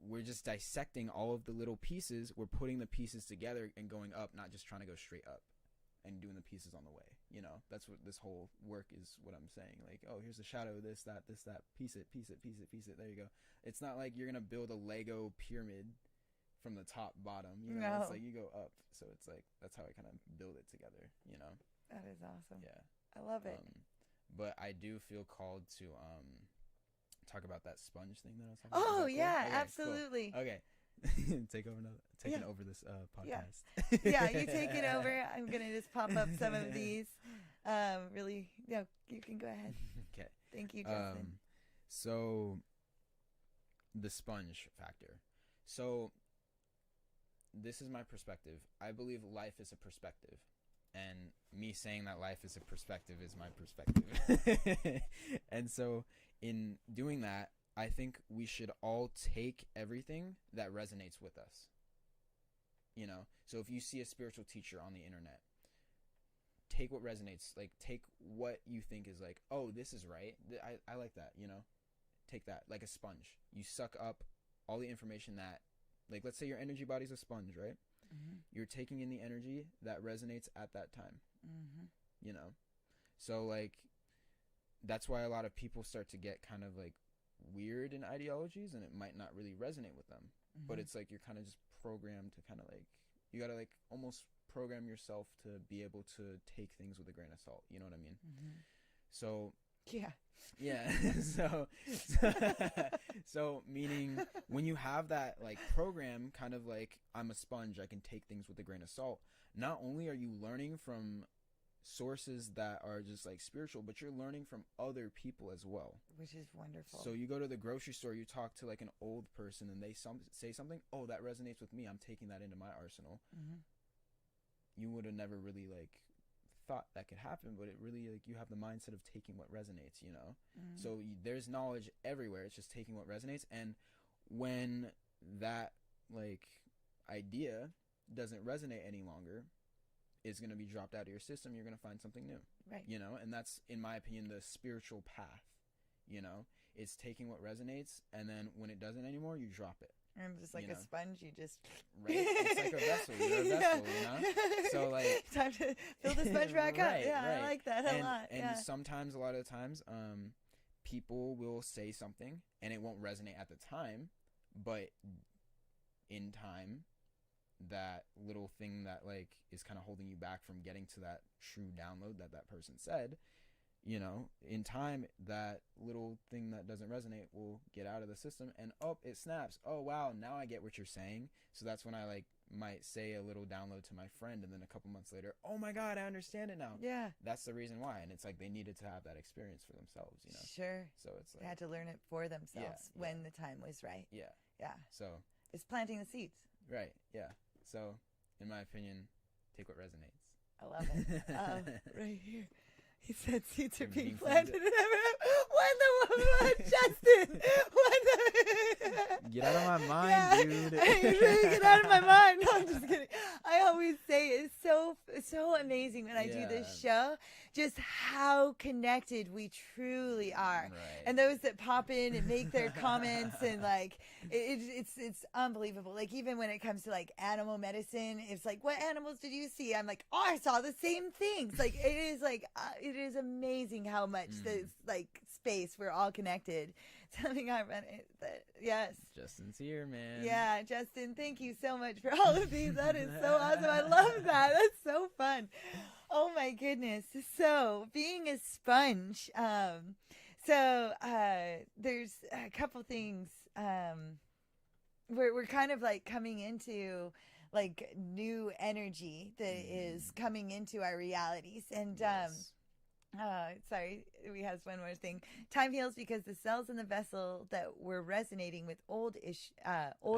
we're just dissecting all of the little pieces. We're putting the pieces together and going up, not just trying to go straight up and doing the pieces on the way. That's what this whole work is, what I'm saying. Like, oh, here's the shadow, this, that, piece it. There you go. It's not like you're going to build a Lego pyramid from the top, bottom, No. It's like you go up. So it's like, that's how I kind of build it together, That is awesome. Yeah. I love it. But I do feel called to, talk about that sponge thing that I was talking about. Oh, Cool? yeah, Okay, absolutely. Cool. Okay. Taking over this podcast. Yeah, you take it over. I'm gonna just pop up some of these. Really, you can go ahead. Okay. Thank you, Justin. So the sponge factor. So this is my perspective. I believe life is a perspective, and me saying that life is a perspective is my perspective. And so in doing that, I think we should all take everything that resonates with us. So if you see a spiritual teacher on the internet, take what resonates. Like, take what you think is like, oh, this is right. I like that, Take that like a sponge. You suck up all the information that, like, let's say your energy body's a sponge, right? Mm-hmm. You're taking in the energy that resonates at that time. Mm-hmm. So, like, that's why a lot of people start to get kind of, like, weird in ideologies, and it might not really resonate with them. Mm-hmm. But it's like you're kind of just programmed to kind of, like, you gotta, like, almost program yourself to be able to take things with a grain of salt. You know what I mean? Mm-hmm. So... Yeah. So meaning when you have that like program, kind of like, I'm a sponge, I can take things with a grain of salt. Not only are you learning from sources that are just like spiritual, but you're learning from other people as well, which is wonderful. So you go to the grocery store, you talk to like an old person, and they say something, oh, that resonates with me, I'm taking that into my arsenal. Mm-hmm. You would have never really like thought that could happen, but it really, like, you have the mindset of taking what resonates, Mm-hmm. So there's knowledge everywhere. It's just taking what resonates. And when that like idea doesn't resonate any longer is going to be dropped out of your system. You're going to find something new, Right. you know, and that's, in my opinion, the spiritual path, you know. It's taking what resonates, and then when it doesn't anymore, you drop it. And just like you a know? sponge, you just... Right? It's like a vessel. You're a vessel, you know? So, like... Time to fill the sponge back up. Right, Yeah, right. I like that a lot. And sometimes, a lot of the times, people will say something, and it won't resonate at the time, but in time, that little thing that, like, is kind of holding you back from getting to that true download that person said, you know, in time, that little thing that doesn't resonate will get out of the system, and it snaps. Oh wow, now I get what you're saying. So that's when I, like, might say a little download to my friend, and then a couple months later, oh my God, I understand it now. Yeah. That's the reason why. And it's like they needed to have that experience for themselves, you know. Sure. So it's like They had to learn it for themselves when the time was right. Yeah. Yeah. So It's planting the seeds. right. Yeah. So in my opinion, take what resonates. I love it. Right here. He said seeds are They're being being planted. planted. Justin, Get out of my mind, dude. Get out of my mind. No, I'm just kidding. I always say it's so amazing when I do this show, just how connected we truly are. Right. And those that pop in and make their comments, and like it's unbelievable. Like, even when it comes to like animal medicine, it's like, what animals did you see? I'm like, oh, I saw the same things. Like, it is amazing how much this like space, we're all connected. Something I read that, yes. Justin's here, man. Yeah, Justin, thank you so much for all of these. That is so awesome. I love that. That's so fun. Oh my goodness. So, being a sponge, there's a couple things. We're kind of like coming into like new energy that is coming into our realities, and Yes. sorry, we have one more thing. Time heals because the cells in the vessel that were resonating with old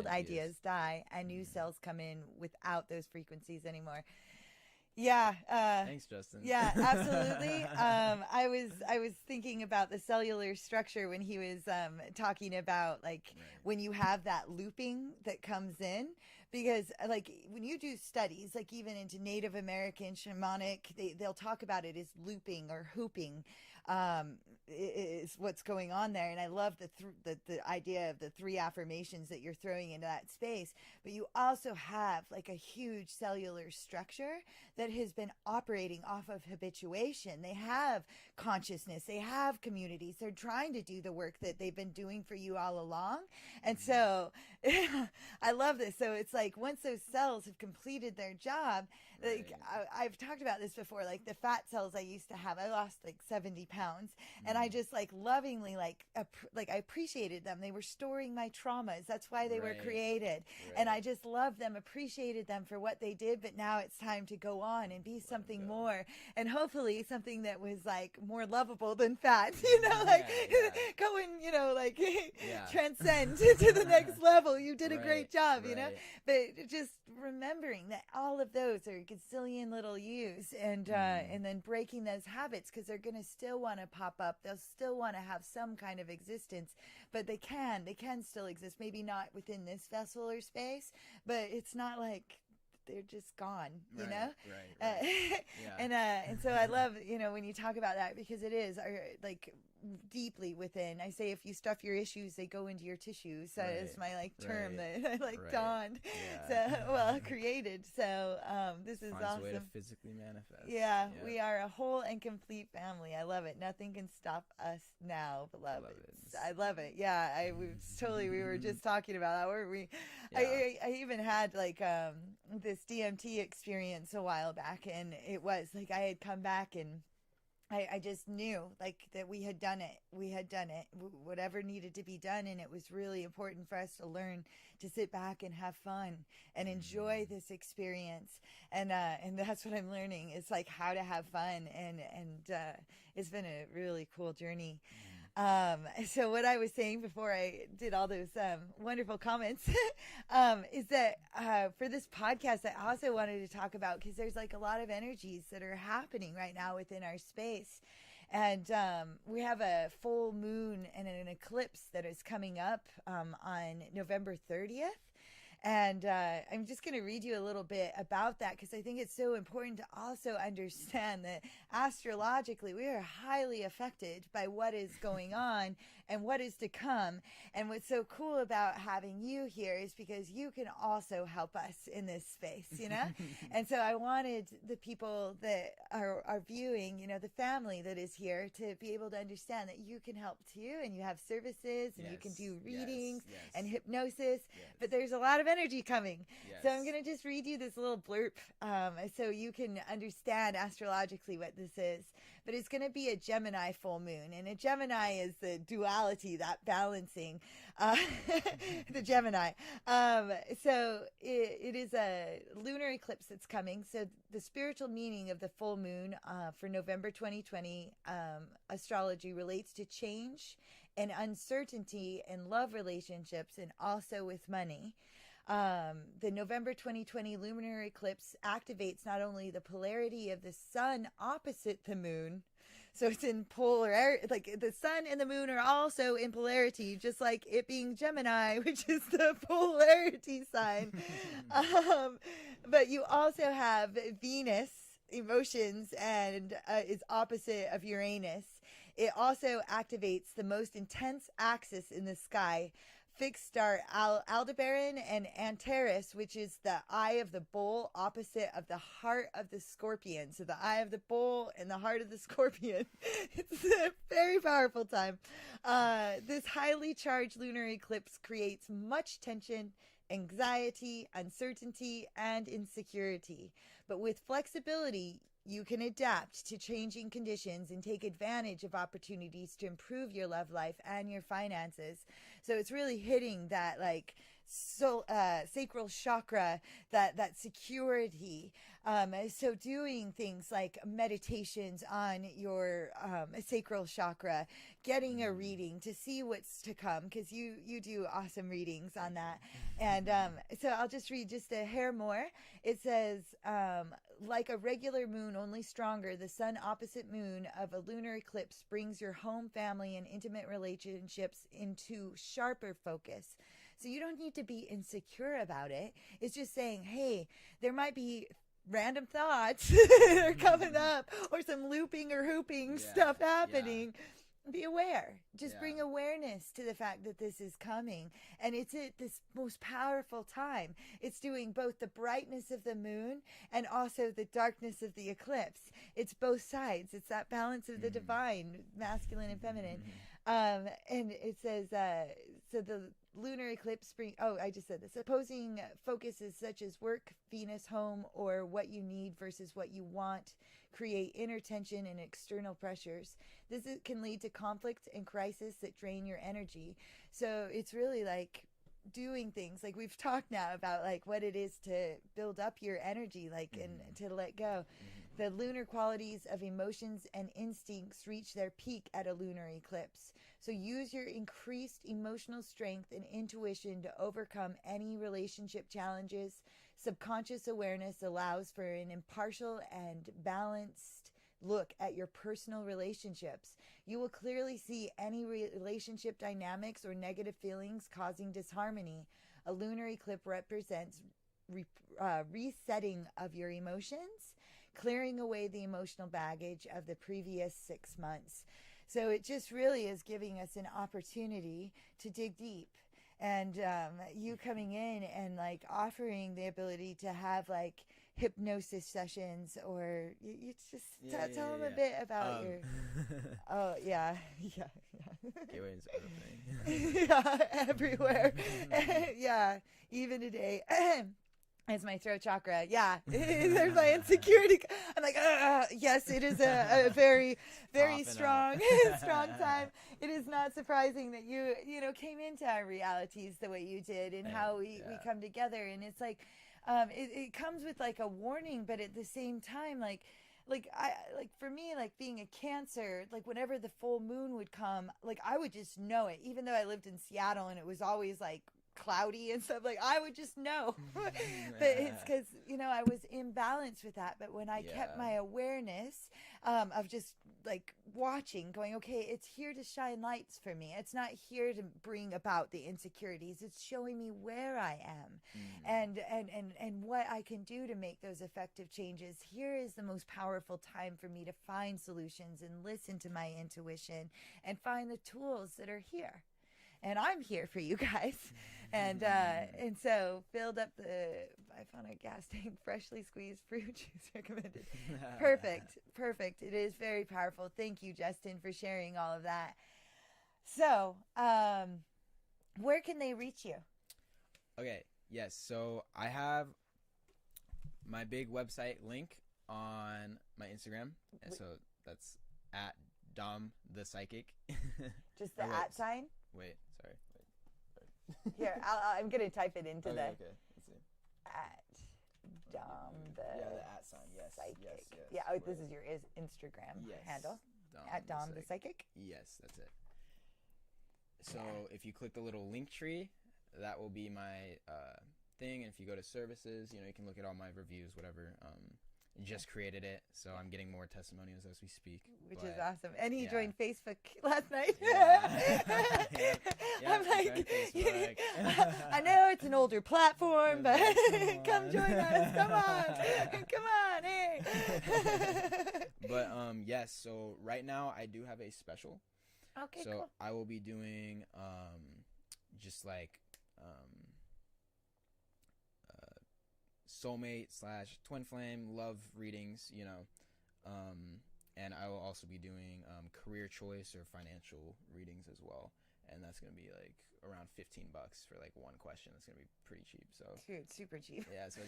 ideas die, and new cells come in without those frequencies anymore. Yeah. Thanks, Justin. Yeah, absolutely. I was thinking about the cellular structure when he was talking about like when you have that looping that comes in, because like when you do studies, like even into Native American shamanic, they'll talk about it as looping or hooping. Is what's going on there. And I love the idea of the 3 affirmations that you're throwing into that space. But you also have like a huge cellular structure that has been operating off of habituation. They have consciousness, they have communities, they're trying to do the work that they've been doing for you all along. And so I love this. So it's like once those cells have completed their job, like I've talked about this before, like the fat cells I used to have, I lost like 70 pounds, and I just like lovingly like I appreciated them. They were storing my traumas. That's why they were created. And I just loved them, appreciated them for what they did. But now it's time to go on and be something more, and hopefully something that was like more lovable than fat, you know, like go and, you know, like transcend to the next level. You did a great job, you know, but just remembering that all of those are gazillion little yous, and then breaking those habits, because they're going to still want to pop up. They'll still want to have some kind of existence, but they can still exist. Maybe not within this vessel or space, but it's not like they're just gone, you know? And so I love, you know, when you talk about that, because it is like deeply within. I say, if you stuff your issues, they go into your tissues. So it's my like term that I like donned. So created. So this is awesome. Way to physically manifest. Yeah, we are a whole and complete family. I love it. Nothing can stop us now, beloved. I love it. Yeah, we were just talking about that, weren't we? I even had like this DMT experience a while back, and it was like I had come back, and I just knew like that we had done it. Whatever needed to be done. And it was really important for us to learn to sit back and have fun and enjoy this experience. And that's what I'm learning. It's like how to have fun. And it's been a really cool journey. So what I was saying before I did all those wonderful comments is that for this podcast, I also wanted to talk about, because there's like a lot of energies that are happening right now within our space. And we have a full moon and an eclipse that is coming up on November 30th. And I'm just going to read you a little bit about that because I think it's so important to also understand that astrologically we are highly affected by what is going on and what is to come. And what's so cool about having you here is because you can also help us in this space, you know? And so I wanted the people that are viewing, you know, the family that is here to be able to understand that you can help too, and you have services and you can do readings and hypnosis, but there's a lot of energy coming. So I'm going to just read you this little blurb so you can understand astrologically what this is. But it's going to be a Gemini full moon, and a Gemini is the duality, that balancing, the Gemini. So it is a lunar eclipse that's coming. So the spiritual meaning of the full moon for November 2020 astrology relates to change and uncertainty in love relationships and also with money. The November 2020 lunar eclipse activates not only the polarity of the sun opposite the moon, so it's in polar, like the sun and the moon are also in polarity, just like it being Gemini, which is the polarity sign. But you also have Venus emotions and is opposite of Uranus. It also activates the most intense axis in the sky, fixed star Aldebaran and Antares, which is the eye of the bull opposite of the heart of the scorpion. So the eye of the bull and the heart of the scorpion. It's a very powerful time. This highly charged lunar eclipse creates much tension, anxiety, uncertainty, and insecurity. But with flexibility, you can adapt to changing conditions and take advantage of opportunities to improve your love life and your finances. So it's really hitting that sacral chakra, that security. So doing things like meditations on your sacral chakra, getting a reading to see what's to come, because you do awesome readings on that. And so I'll just read just a hair more. It says, like a regular moon, only stronger, the sun opposite moon of a lunar eclipse brings your home, family, and intimate relationships into sharper focus. So you don't need to be insecure about it. It's just saying, hey, there might be random thoughts that are coming up or some looping or hooping stuff happening. Be aware. Just bring awareness to the fact that this is coming. And it's at this most powerful time. It's doing both the brightness of the moon and also the darkness of the eclipse. It's both sides. It's that balance of the divine, masculine and feminine. And it says, so the lunar eclipse I just said this. Opposing focuses such as work, Venus, home, or what you need versus what you want create inner tension and external pressures. This can lead to conflict and crisis that drain your energy. So it's really like doing things like we've talked now about, like what it is to build up your energy, like and to let go. The lunar qualities of emotions and instincts reach their peak at a lunar eclipse. So use your increased emotional strength and intuition to overcome any relationship challenges. Subconscious awareness allows for an impartial and balanced look at your personal relationships. You will clearly see any relationship dynamics or negative feelings causing disharmony. A lunar eclipse represents resetting of your emotions, clearing away the emotional baggage of the previous 6 months. So it just really is giving us an opportunity to dig deep. And you coming in and like offering the ability to have like hypnosis sessions, or you just tell them a bit about your Gateways opening. Everywhere. Even today. It's my throat chakra. There's my insecurity. I'm like, yes, it is a very, very strong, strong time. It is not surprising that you came into our realities the way you did, and how we come together. And it's like, it comes with like a warning, but at the same time, like for me, like being a Cancer, like whenever the full moon would come, like I would just know it, even though I lived in Seattle and it was always like cloudy and stuff, like I would just know. But it's because, you know, I was imbalanced with that. But when I kept my awareness of just like watching, going, okay, it's here to shine lights for me. It's not here to bring about the insecurities. It's showing me where I am and what I can do to make those effective changes. Here is the most powerful time for me to find solutions and listen to my intuition and find the tools that are here. And I'm here for you guys. And so filled up I found a gas tank, freshly squeezed fruit juice recommended. Perfect. It is very powerful. Thank you, Justin, for sharing all of that. So, where can they reach you? Okay. Yes. So I have my big website link on my Instagram. And so that's at Dom the Psychic. Just the at sign? Wait, sorry. Here, I'm going to type it into okay, let's see. At Dom the at sign, yes. Psychic. Yes. Yeah, this is your Instagram handle. At Dom the Psychic? Yes, that's it. So if you click the little link tree, that will be my thing. And if you go to services, you know, you can look at all my reviews, whatever. Just created it, so I'm getting more testimonials as we speak, which is awesome. And he joined Facebook last night. I'm like, I know it's an older platform, but come join us. Come on, hey. But yes, so right now I do have a special. Okay, so cool. I will be doing just like soulmate / twin flame love readings, you know, and I will also be doing career choice or financial readings as well, and that's gonna be like around $15 for like one question. That's gonna be pretty cheap. So dude, super cheap. Yeah, so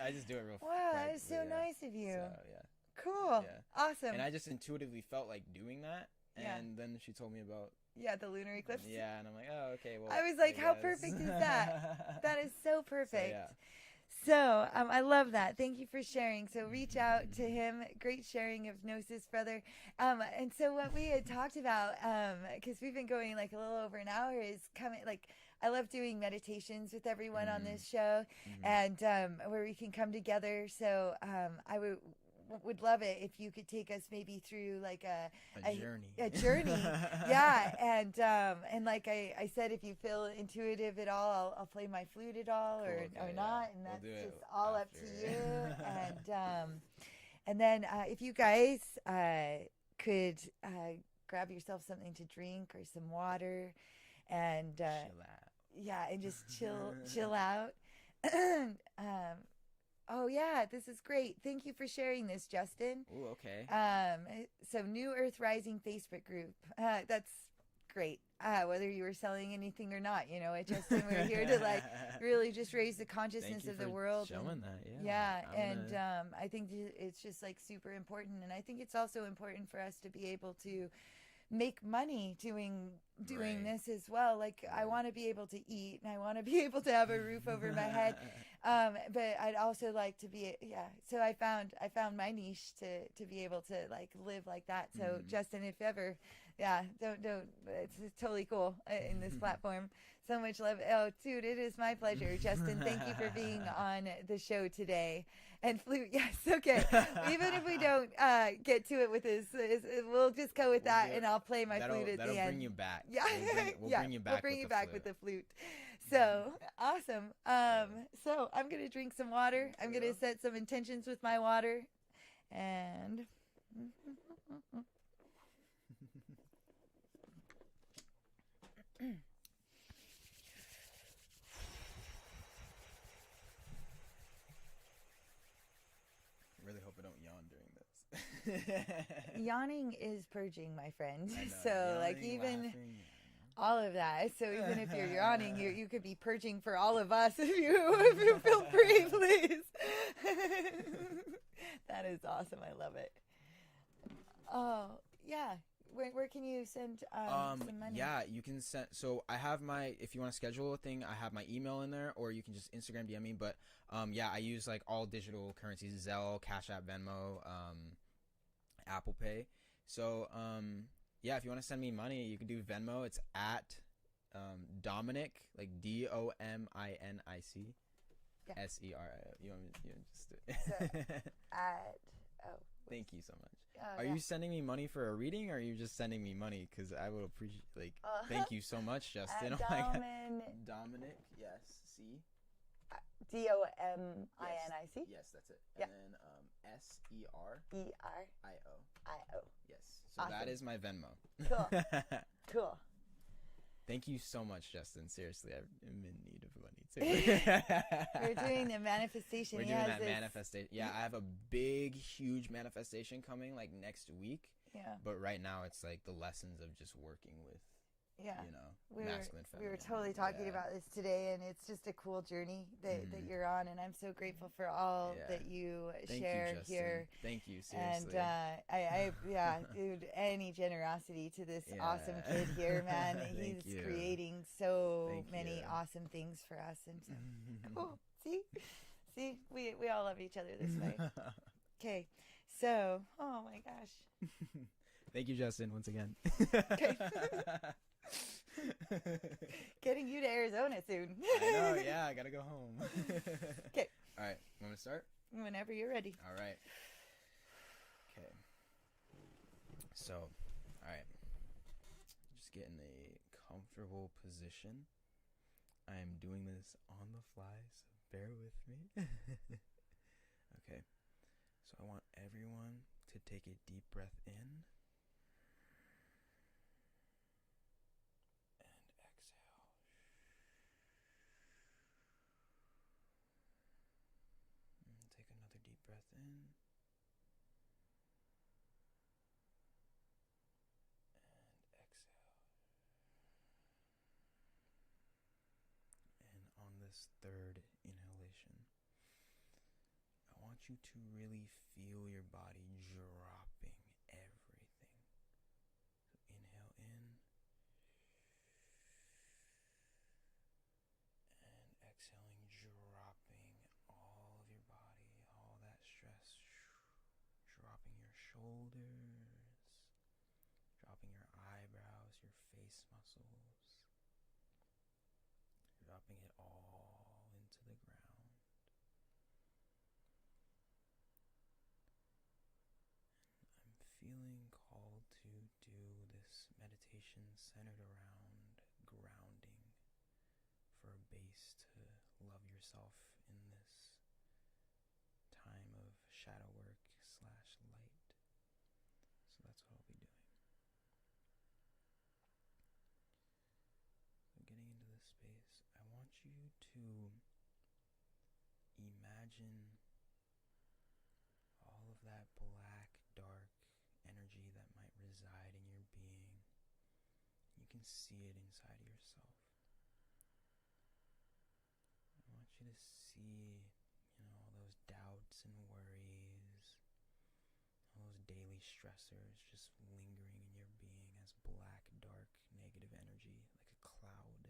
I just do it real fast. Wow, that is so nice of you. So, cool. Awesome. And I just intuitively felt like doing that, and then she told me about the lunar eclipse. Yeah, and I'm like, oh, okay. Well, I was like, how perfect is that? That is so perfect. So I love that. Thank you for sharing. So reach out to him. Great sharing of Gnosis, brother. And so what we had talked about, because we've been going like a little over an hour, is coming like I love doing meditations with everyone on this show, and where we can come together. So I would love it if you could take us maybe through like a journey. Yeah. And like I said, if you feel intuitive at all, I'll play my flute at all or not. And that's just all up to you. And then if you guys could grab yourself something to drink or some water and chill out. Yeah, and just chill out. Oh yeah, this is great. Thank you for sharing this, Justin. Ooh, okay. So New Earth Rising Facebook group. That's great. Whether you were selling anything or not, you know, Justin, we're here to like really just raise the consciousness of the world. Showing that, I think it's just like super important, and I think it's also important for us to be able to make money doing this as well. Like I want to be able to eat, and I want to be able to have a roof over my head. But I'd also like to be, so I found my niche to be able to like live like that. So Justin, if ever, don't, it's totally cool in this platform. So much love. Oh, dude, it is my pleasure. Justin, thank you for being on the show today. And flute, yes, okay. Even if we don't get to it with this, we'll just go with that, and I'll play my flute at the end. That'll bring you back. Yeah, we'll bring you back. We'll bring you back with the flute. So awesome. So I'm gonna drink some water. I'm gonna set some intentions with my water, and. Really hope I don't yawn during this. Yawning is purging, my friend. So yawning, like even laughing, all of that. So even if you're yawning, you could be purging for all of us if you feel free, please. That is awesome. I love it. Oh yeah. Where can you send some money? Yeah, you can send. So I have if you want to schedule a thing, I have my email in there, or you can just Instagram DM me. But I use like all digital currencies: Zelle, Cash App, Venmo, Apple Pay. So if you want to send me money, you can do Venmo. It's at Dominic, like DOMINIC Yeah. SERIO. You want me just do it? So, Thank you so much. Oh, Are yeah. you sending me money for a reading, or are you just sending me money? Because I would appreciate, thank you so much, Justin. Oh my God. Dominic, yes, C. DOMINIC. Yes, that's it. Yeah. And then SERIO. ERIO. Yes. So Awesome. that is my Venmo. Cool. Cool. Thank you so much, Justin. Seriously, I'm in need of money too. We're doing the manifestation. We're doing that manifestation. Yeah, I have a big, huge manifestation coming like next week. Yeah. But right now, it's like the lessons of just working with, masculine, feminine. We were totally talking about this today, and it's just a cool journey that you're on, and I'm so grateful for all that you share here. Thank you, seriously. And dude, any generosity to this awesome kid here, man. He's creating so many awesome things for us, and so, see, we all love each other this way. Okay, so oh my gosh. Thank you, Justin, once again. Okay. Getting you to Arizona soon. I know, yeah, I gotta go home. Okay. All right, want to start? Whenever you're ready. All right. Okay. So, all right. Just get in a comfortable position. I am doing this on the fly, so bear with me. Okay. So I want everyone to take a deep breath in. Take another deep breath in. And exhale. And on this third inhalation, I want you to really feel your body dropping everything. So inhale in. And exhaling, dropping all of your body, all that stress, dropping your shoulders, dropping your eyebrows, your face muscles, dropping it all into the ground. I'm feeling called to do this meditation centered around grounding for a base to love yourself in this time of shadow work / light. So that's what I'll be doing. So getting into this space, I want you to imagine all of that black, dark energy that might reside in your being. You can see it inside of yourself. I want you to see, all those doubts and worries, all those daily stressors just lingering in your being as black, dark, negative energy, like a cloud.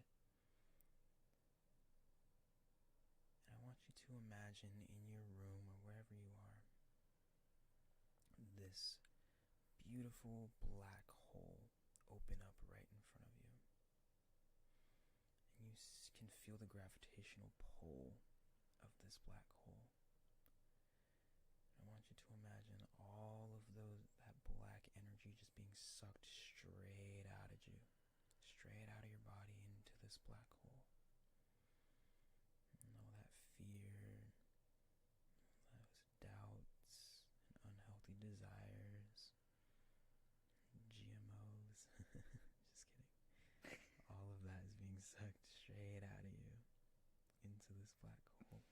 And I want you to imagine in your room or wherever you are, this beautiful black hole open up right in front of you. And you can feel the gravitational pull of this black hole. I want you to imagine all of that black energy just being sucked straight out of you, straight out of your body into this black hole. And all that fear, those doubts, and unhealthy desires, GMOs, just kidding. All of that is being sucked straight out of you into this black hole.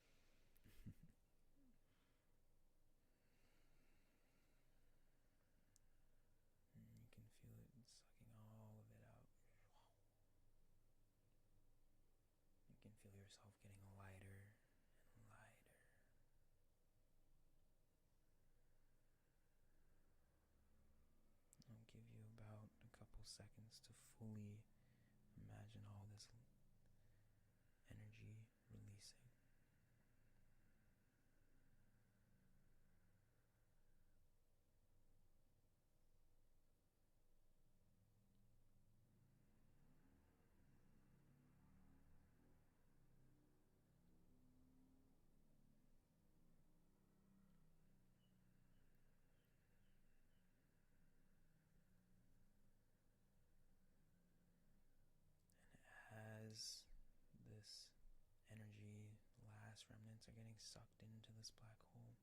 sucked into this black hole.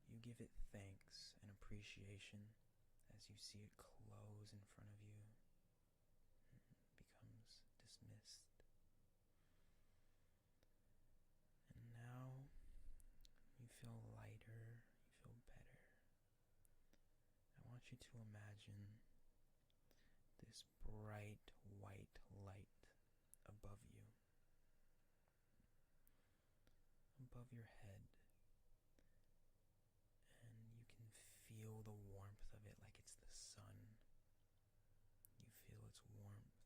You give it thanks and appreciation as you see it close in front of you. It becomes dismissed. And now you feel lighter, you feel better. I want you to imagine this bright white light above you, above your head, and you can feel the warmth of it like it's the sun. You feel its warmth,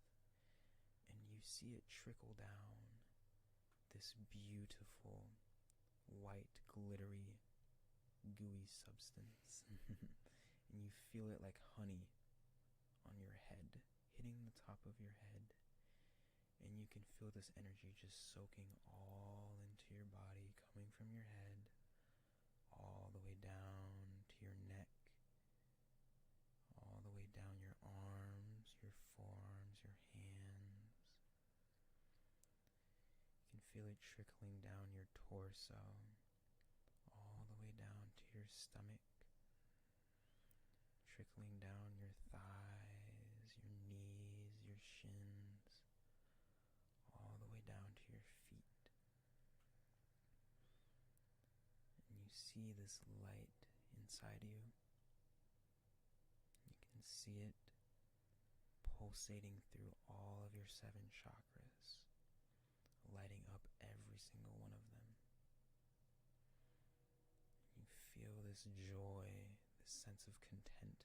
and you see it trickle down this beautiful white, glittery, gooey substance. And you feel it like honey on your head, hitting the top of your head. And you can feel this energy just soaking all into your body, coming from your head, all the way down to your neck, all the way down your arms, your forearms, your hands. You can feel it trickling down your torso, all the way down to your stomach, trickling down your thighs, your knees, your shins, all the way down to your feet. And you see this light inside you. You can see it pulsating through all of your 7 chakras, lighting up every single one of them. You feel this joy, this sense of content.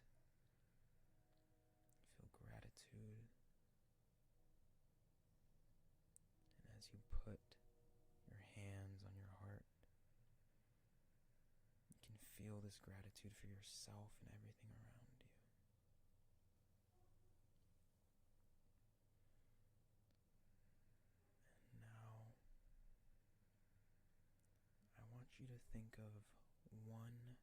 You feel gratitude. And as you put your hands on your heart, you can feel this gratitude for yourself and everything around you. And now, I want you to think of one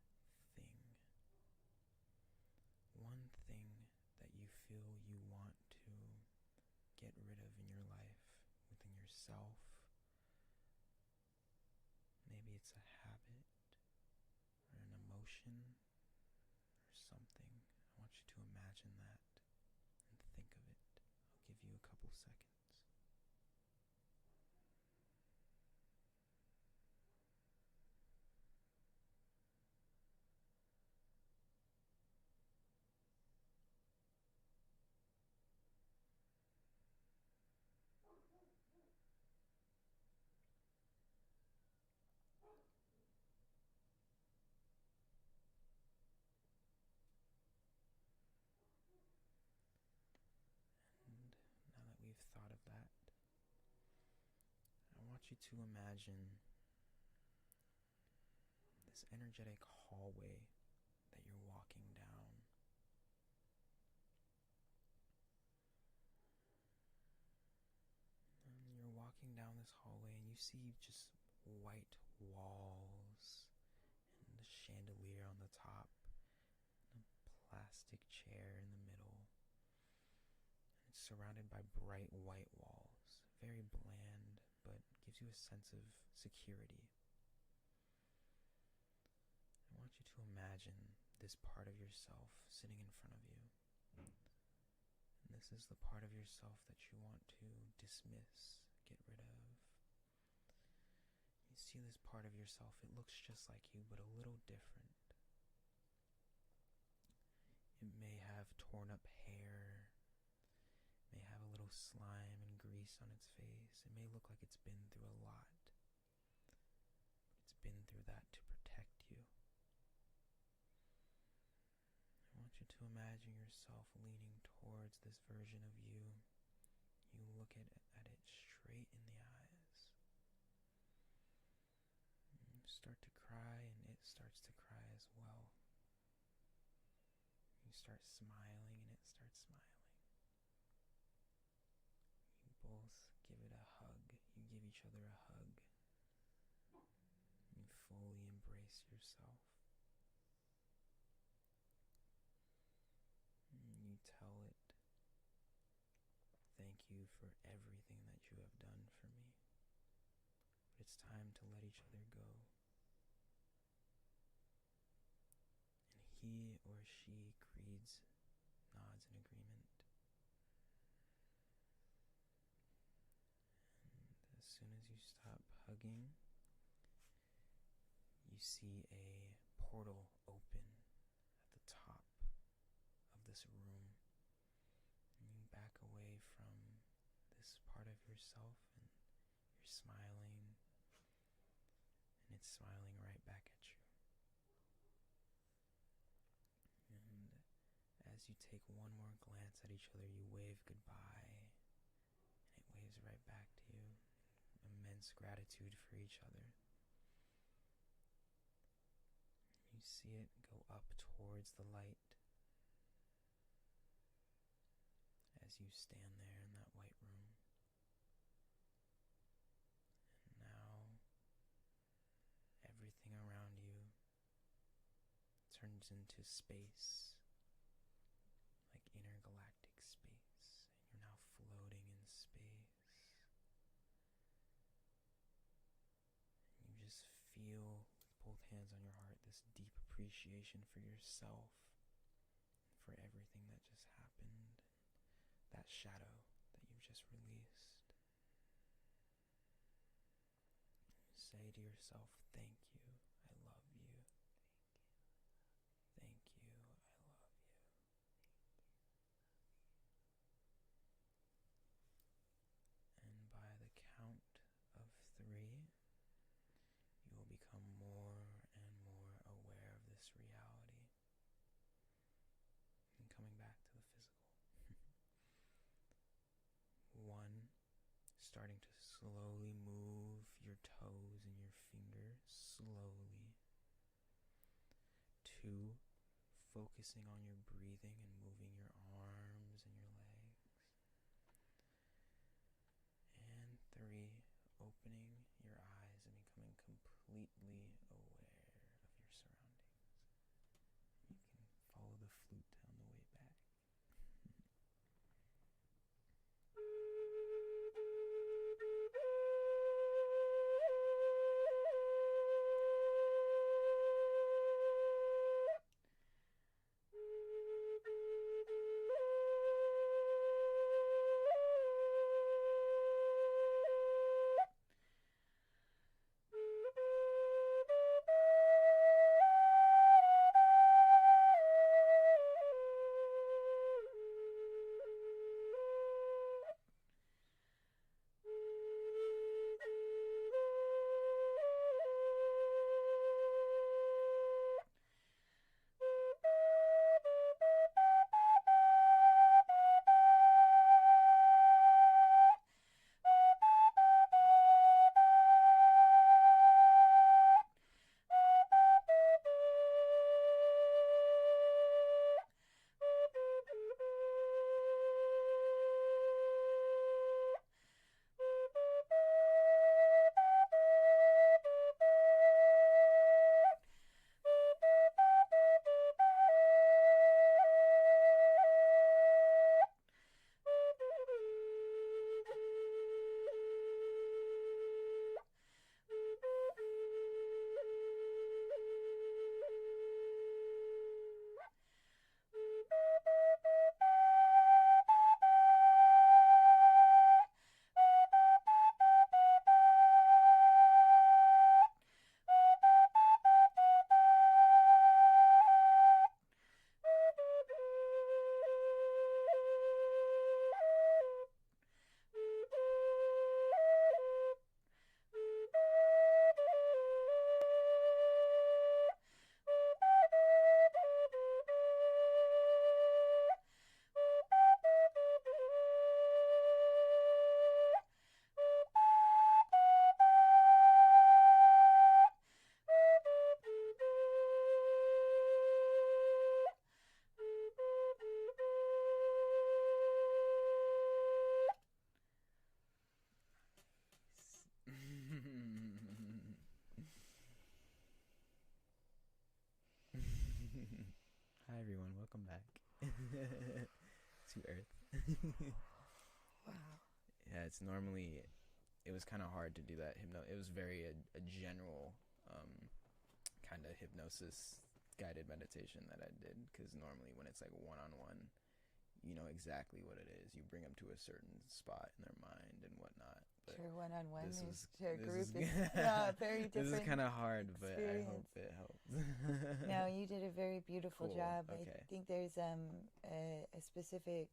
thing that you feel you want to get rid of in your life, within yourself. Maybe it's a habit or an emotion or something. I want you to imagine that and think of it. I'll give you a couple seconds. Now that we've thought of that, I want you to imagine this energetic hallway that you're walking down. And you're walking down this hallway and you see just white walls and the chandelier on the top and a plastic chair in the middle. It's surrounded by bright white walls, very bland, but gives you a sense of security. I want you to imagine this part of yourself sitting in front of you. And this is the part of yourself that you want to dismiss, get rid of. You see this part of yourself, it looks just like you, but a little different. It may have torn up hair, may have a little slime and grease on its face. It may look like it's been through a lot. But it's been through that to protect you. I want you to imagine yourself leaning towards this version of you. You look at it straight in the eyes. You start to cry and it starts to cry as well. You start smiling and it starts smiling. You both give it a hug. You give each other a hug. You fully embrace yourself. You tell it, thank you for everything that you have done for me, but it's time to let each other go. And he or she creeds, nods in agreement. And as soon as you stop hugging, you see a portal open at the top of this room. And you back away from this part of yourself, and you're smiling, and it's smiling right back at you. And as you take one more glance at each other, you wave goodbye, and it waves right back to you. Immense gratitude for each other. You see it go up towards the light as you stand there in that white room. And now everything around you turns into space, like intergalactic space, and you're now floating in space. And you just feel with both hands on your heart this deep appreciation for yourself, and for everything that just happened, that shadow that you've just released. Say to yourself, thank you, I love you. Thank you, I love you. And by the count of 3, you will become more and more aware of this reality and coming back to the physical. 1, starting to slowly move your toes and your fingers slowly. 2, focusing on your breathing and moving your arms and your legs. And 3, opening your eyes and becoming completely aware of your surroundings. You can follow the flute on the way back. Hi everyone, welcome back to Earth. Wow. Yeah, it's normally it was kind of hard to do that. It was very a general kind of hypnosis guided meditation that I did, because normally when it's like one-on-one, you know exactly what it is. You bring them to a certain spot in their mind and whatnot. But sure, one-on-one to a group is very different. This is kind of hard, but experience. I hope it helps. No, you did a very beautiful Cool. job. Okay. I think there's a specific,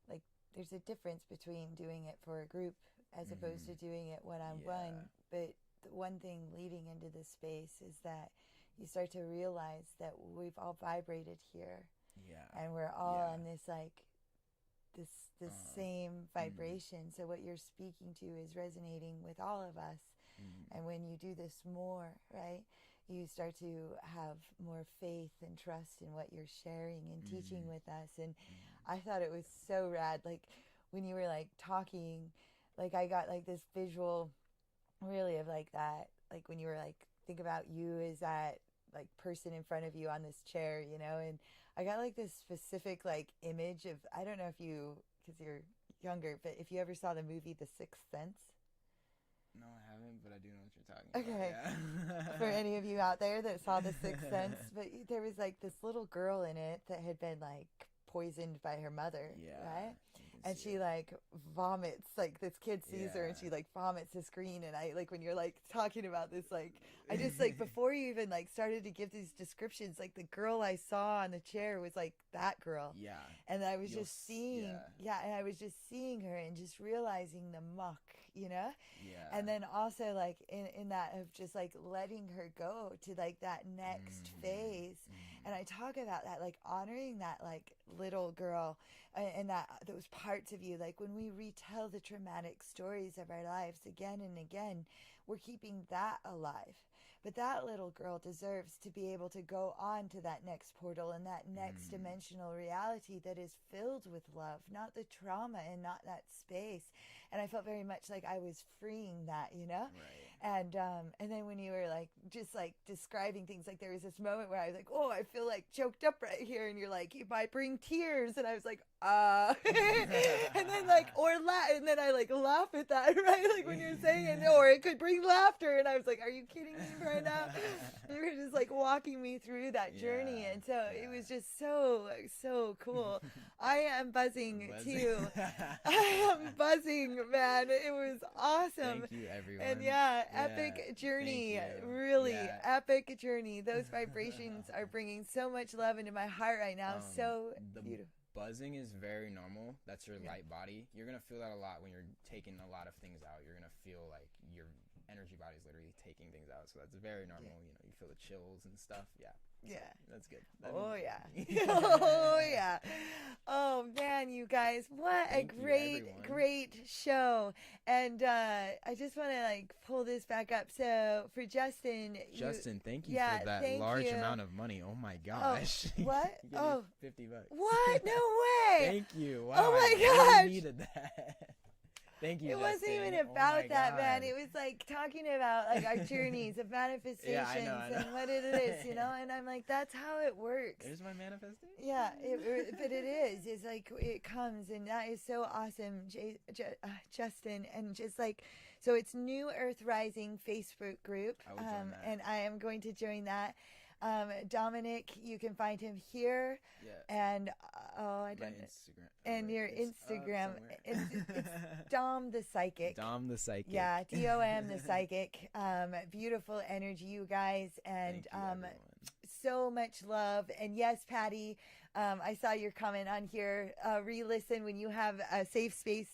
like, there's a difference between doing it for a group as opposed to doing it one-on-one. Yeah. But the one thing leading into this space is that you start to realize that we've all vibrated here. Yeah. And we're all on this, like, this same vibration. So what you're speaking to is resonating with all of us. And when you do this more, right, you start to have more faith and trust in what you're sharing and teaching with us. And I thought it was so rad. Like, when you were, like, talking, like, I got, like, this visual really of, like, that, like, when you were, like, think about you as that, like, person in front of you on this chair, you know, and I got, like, this specific, like, image of, I don't know if you, because you're younger, but if you ever saw the movie The Sixth Sense. No, I haven't, but I do know what you're talking Okay. about. Yeah. For any of you out there that saw The Sixth Sense, but there was, like, this little girl in it that had been, like, poisoned by her mother, right? And she, like, vomits, like, this kid sees her and she, like, vomits the screen. And I, like, when you're, like, talking about this, like, I just, like, before you even, like, started to give these descriptions, like, the girl I saw on the chair was, like, that girl. Yeah. And I was just seeing, and I was just seeing her and just realizing the muck, you know? Yeah. And then also, like, in that of just, like, letting her go to, like, that next phase. And I talk about that, like, honoring that, like, little girl and that those parts of you. Like, when we retell the traumatic stories of our lives again and again, we're keeping that alive. But that little girl deserves to be able to go on to that next portal and that next dimensional reality that is filled with love, not the trauma and not that space. And I felt very much like I was freeing that, you know? Right. And then when you were, like, just, like, describing things, like, there was this moment where I was like, oh, I feel, like, choked up right here. And you're like, you might bring tears. And I was like, and then, like, and then I, like, laugh at that, right? Like, when you're saying it, or it could bring laughter. And I was like, are you kidding me right now? You were just, like, walking me through that journey. And so it was just so, so cool. I am buzzing too. I am buzzing, man. It was awesome. Thank you, everyone. And epic journey. Really epic journey. Those vibrations are bringing so much love into my heart right now. So beautiful. Buzzing is very normal. That's your light body. You're going to feel that a lot when you're taking a lot of things out. You're going to feel like your energy body is literally taking things out. So that's very normal. You know, you feel the chills and stuff. Yeah. So that's good. Oh, yeah. Oh, man, you guys. What a great show. And I just want to, like, pull this back up. So for Justin, thank you for that large amount of money. Oh, my gosh. Oh, what? $50. What? No way. Thank you. Wow. Oh, my gosh. gosh. I needed that. Thank you. It wasn't even about that, man. It was like talking about, like, our journeys of manifestations I know. and what it is, you know. And I'm like, that's how it works. There's my manifestation. Yeah, but it is. It's like it comes, and that is so awesome, Justin. And just like, so it's New Earth Rising Facebook group, I will join that. and I am going to join that. Dominic, you can find him here, and I don't know. Instagram. And your Instagram, it's Dom the Psychic. Dom the Psychic. Yeah, DOM the Psychic. Beautiful energy, you guys, and so much love. And yes, Patty, I saw your comment on here. Re-listen when you have a safe space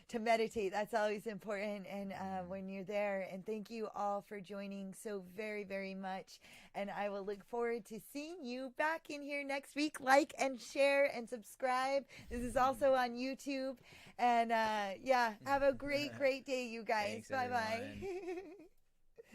to meditate. That's always important. And when you're there. And thank you all for joining so very, very much. And I will look forward to seeing you back in here next week. Like and share and subscribe. This is also on YouTube. And have a great day, you guys. Thanks, bye.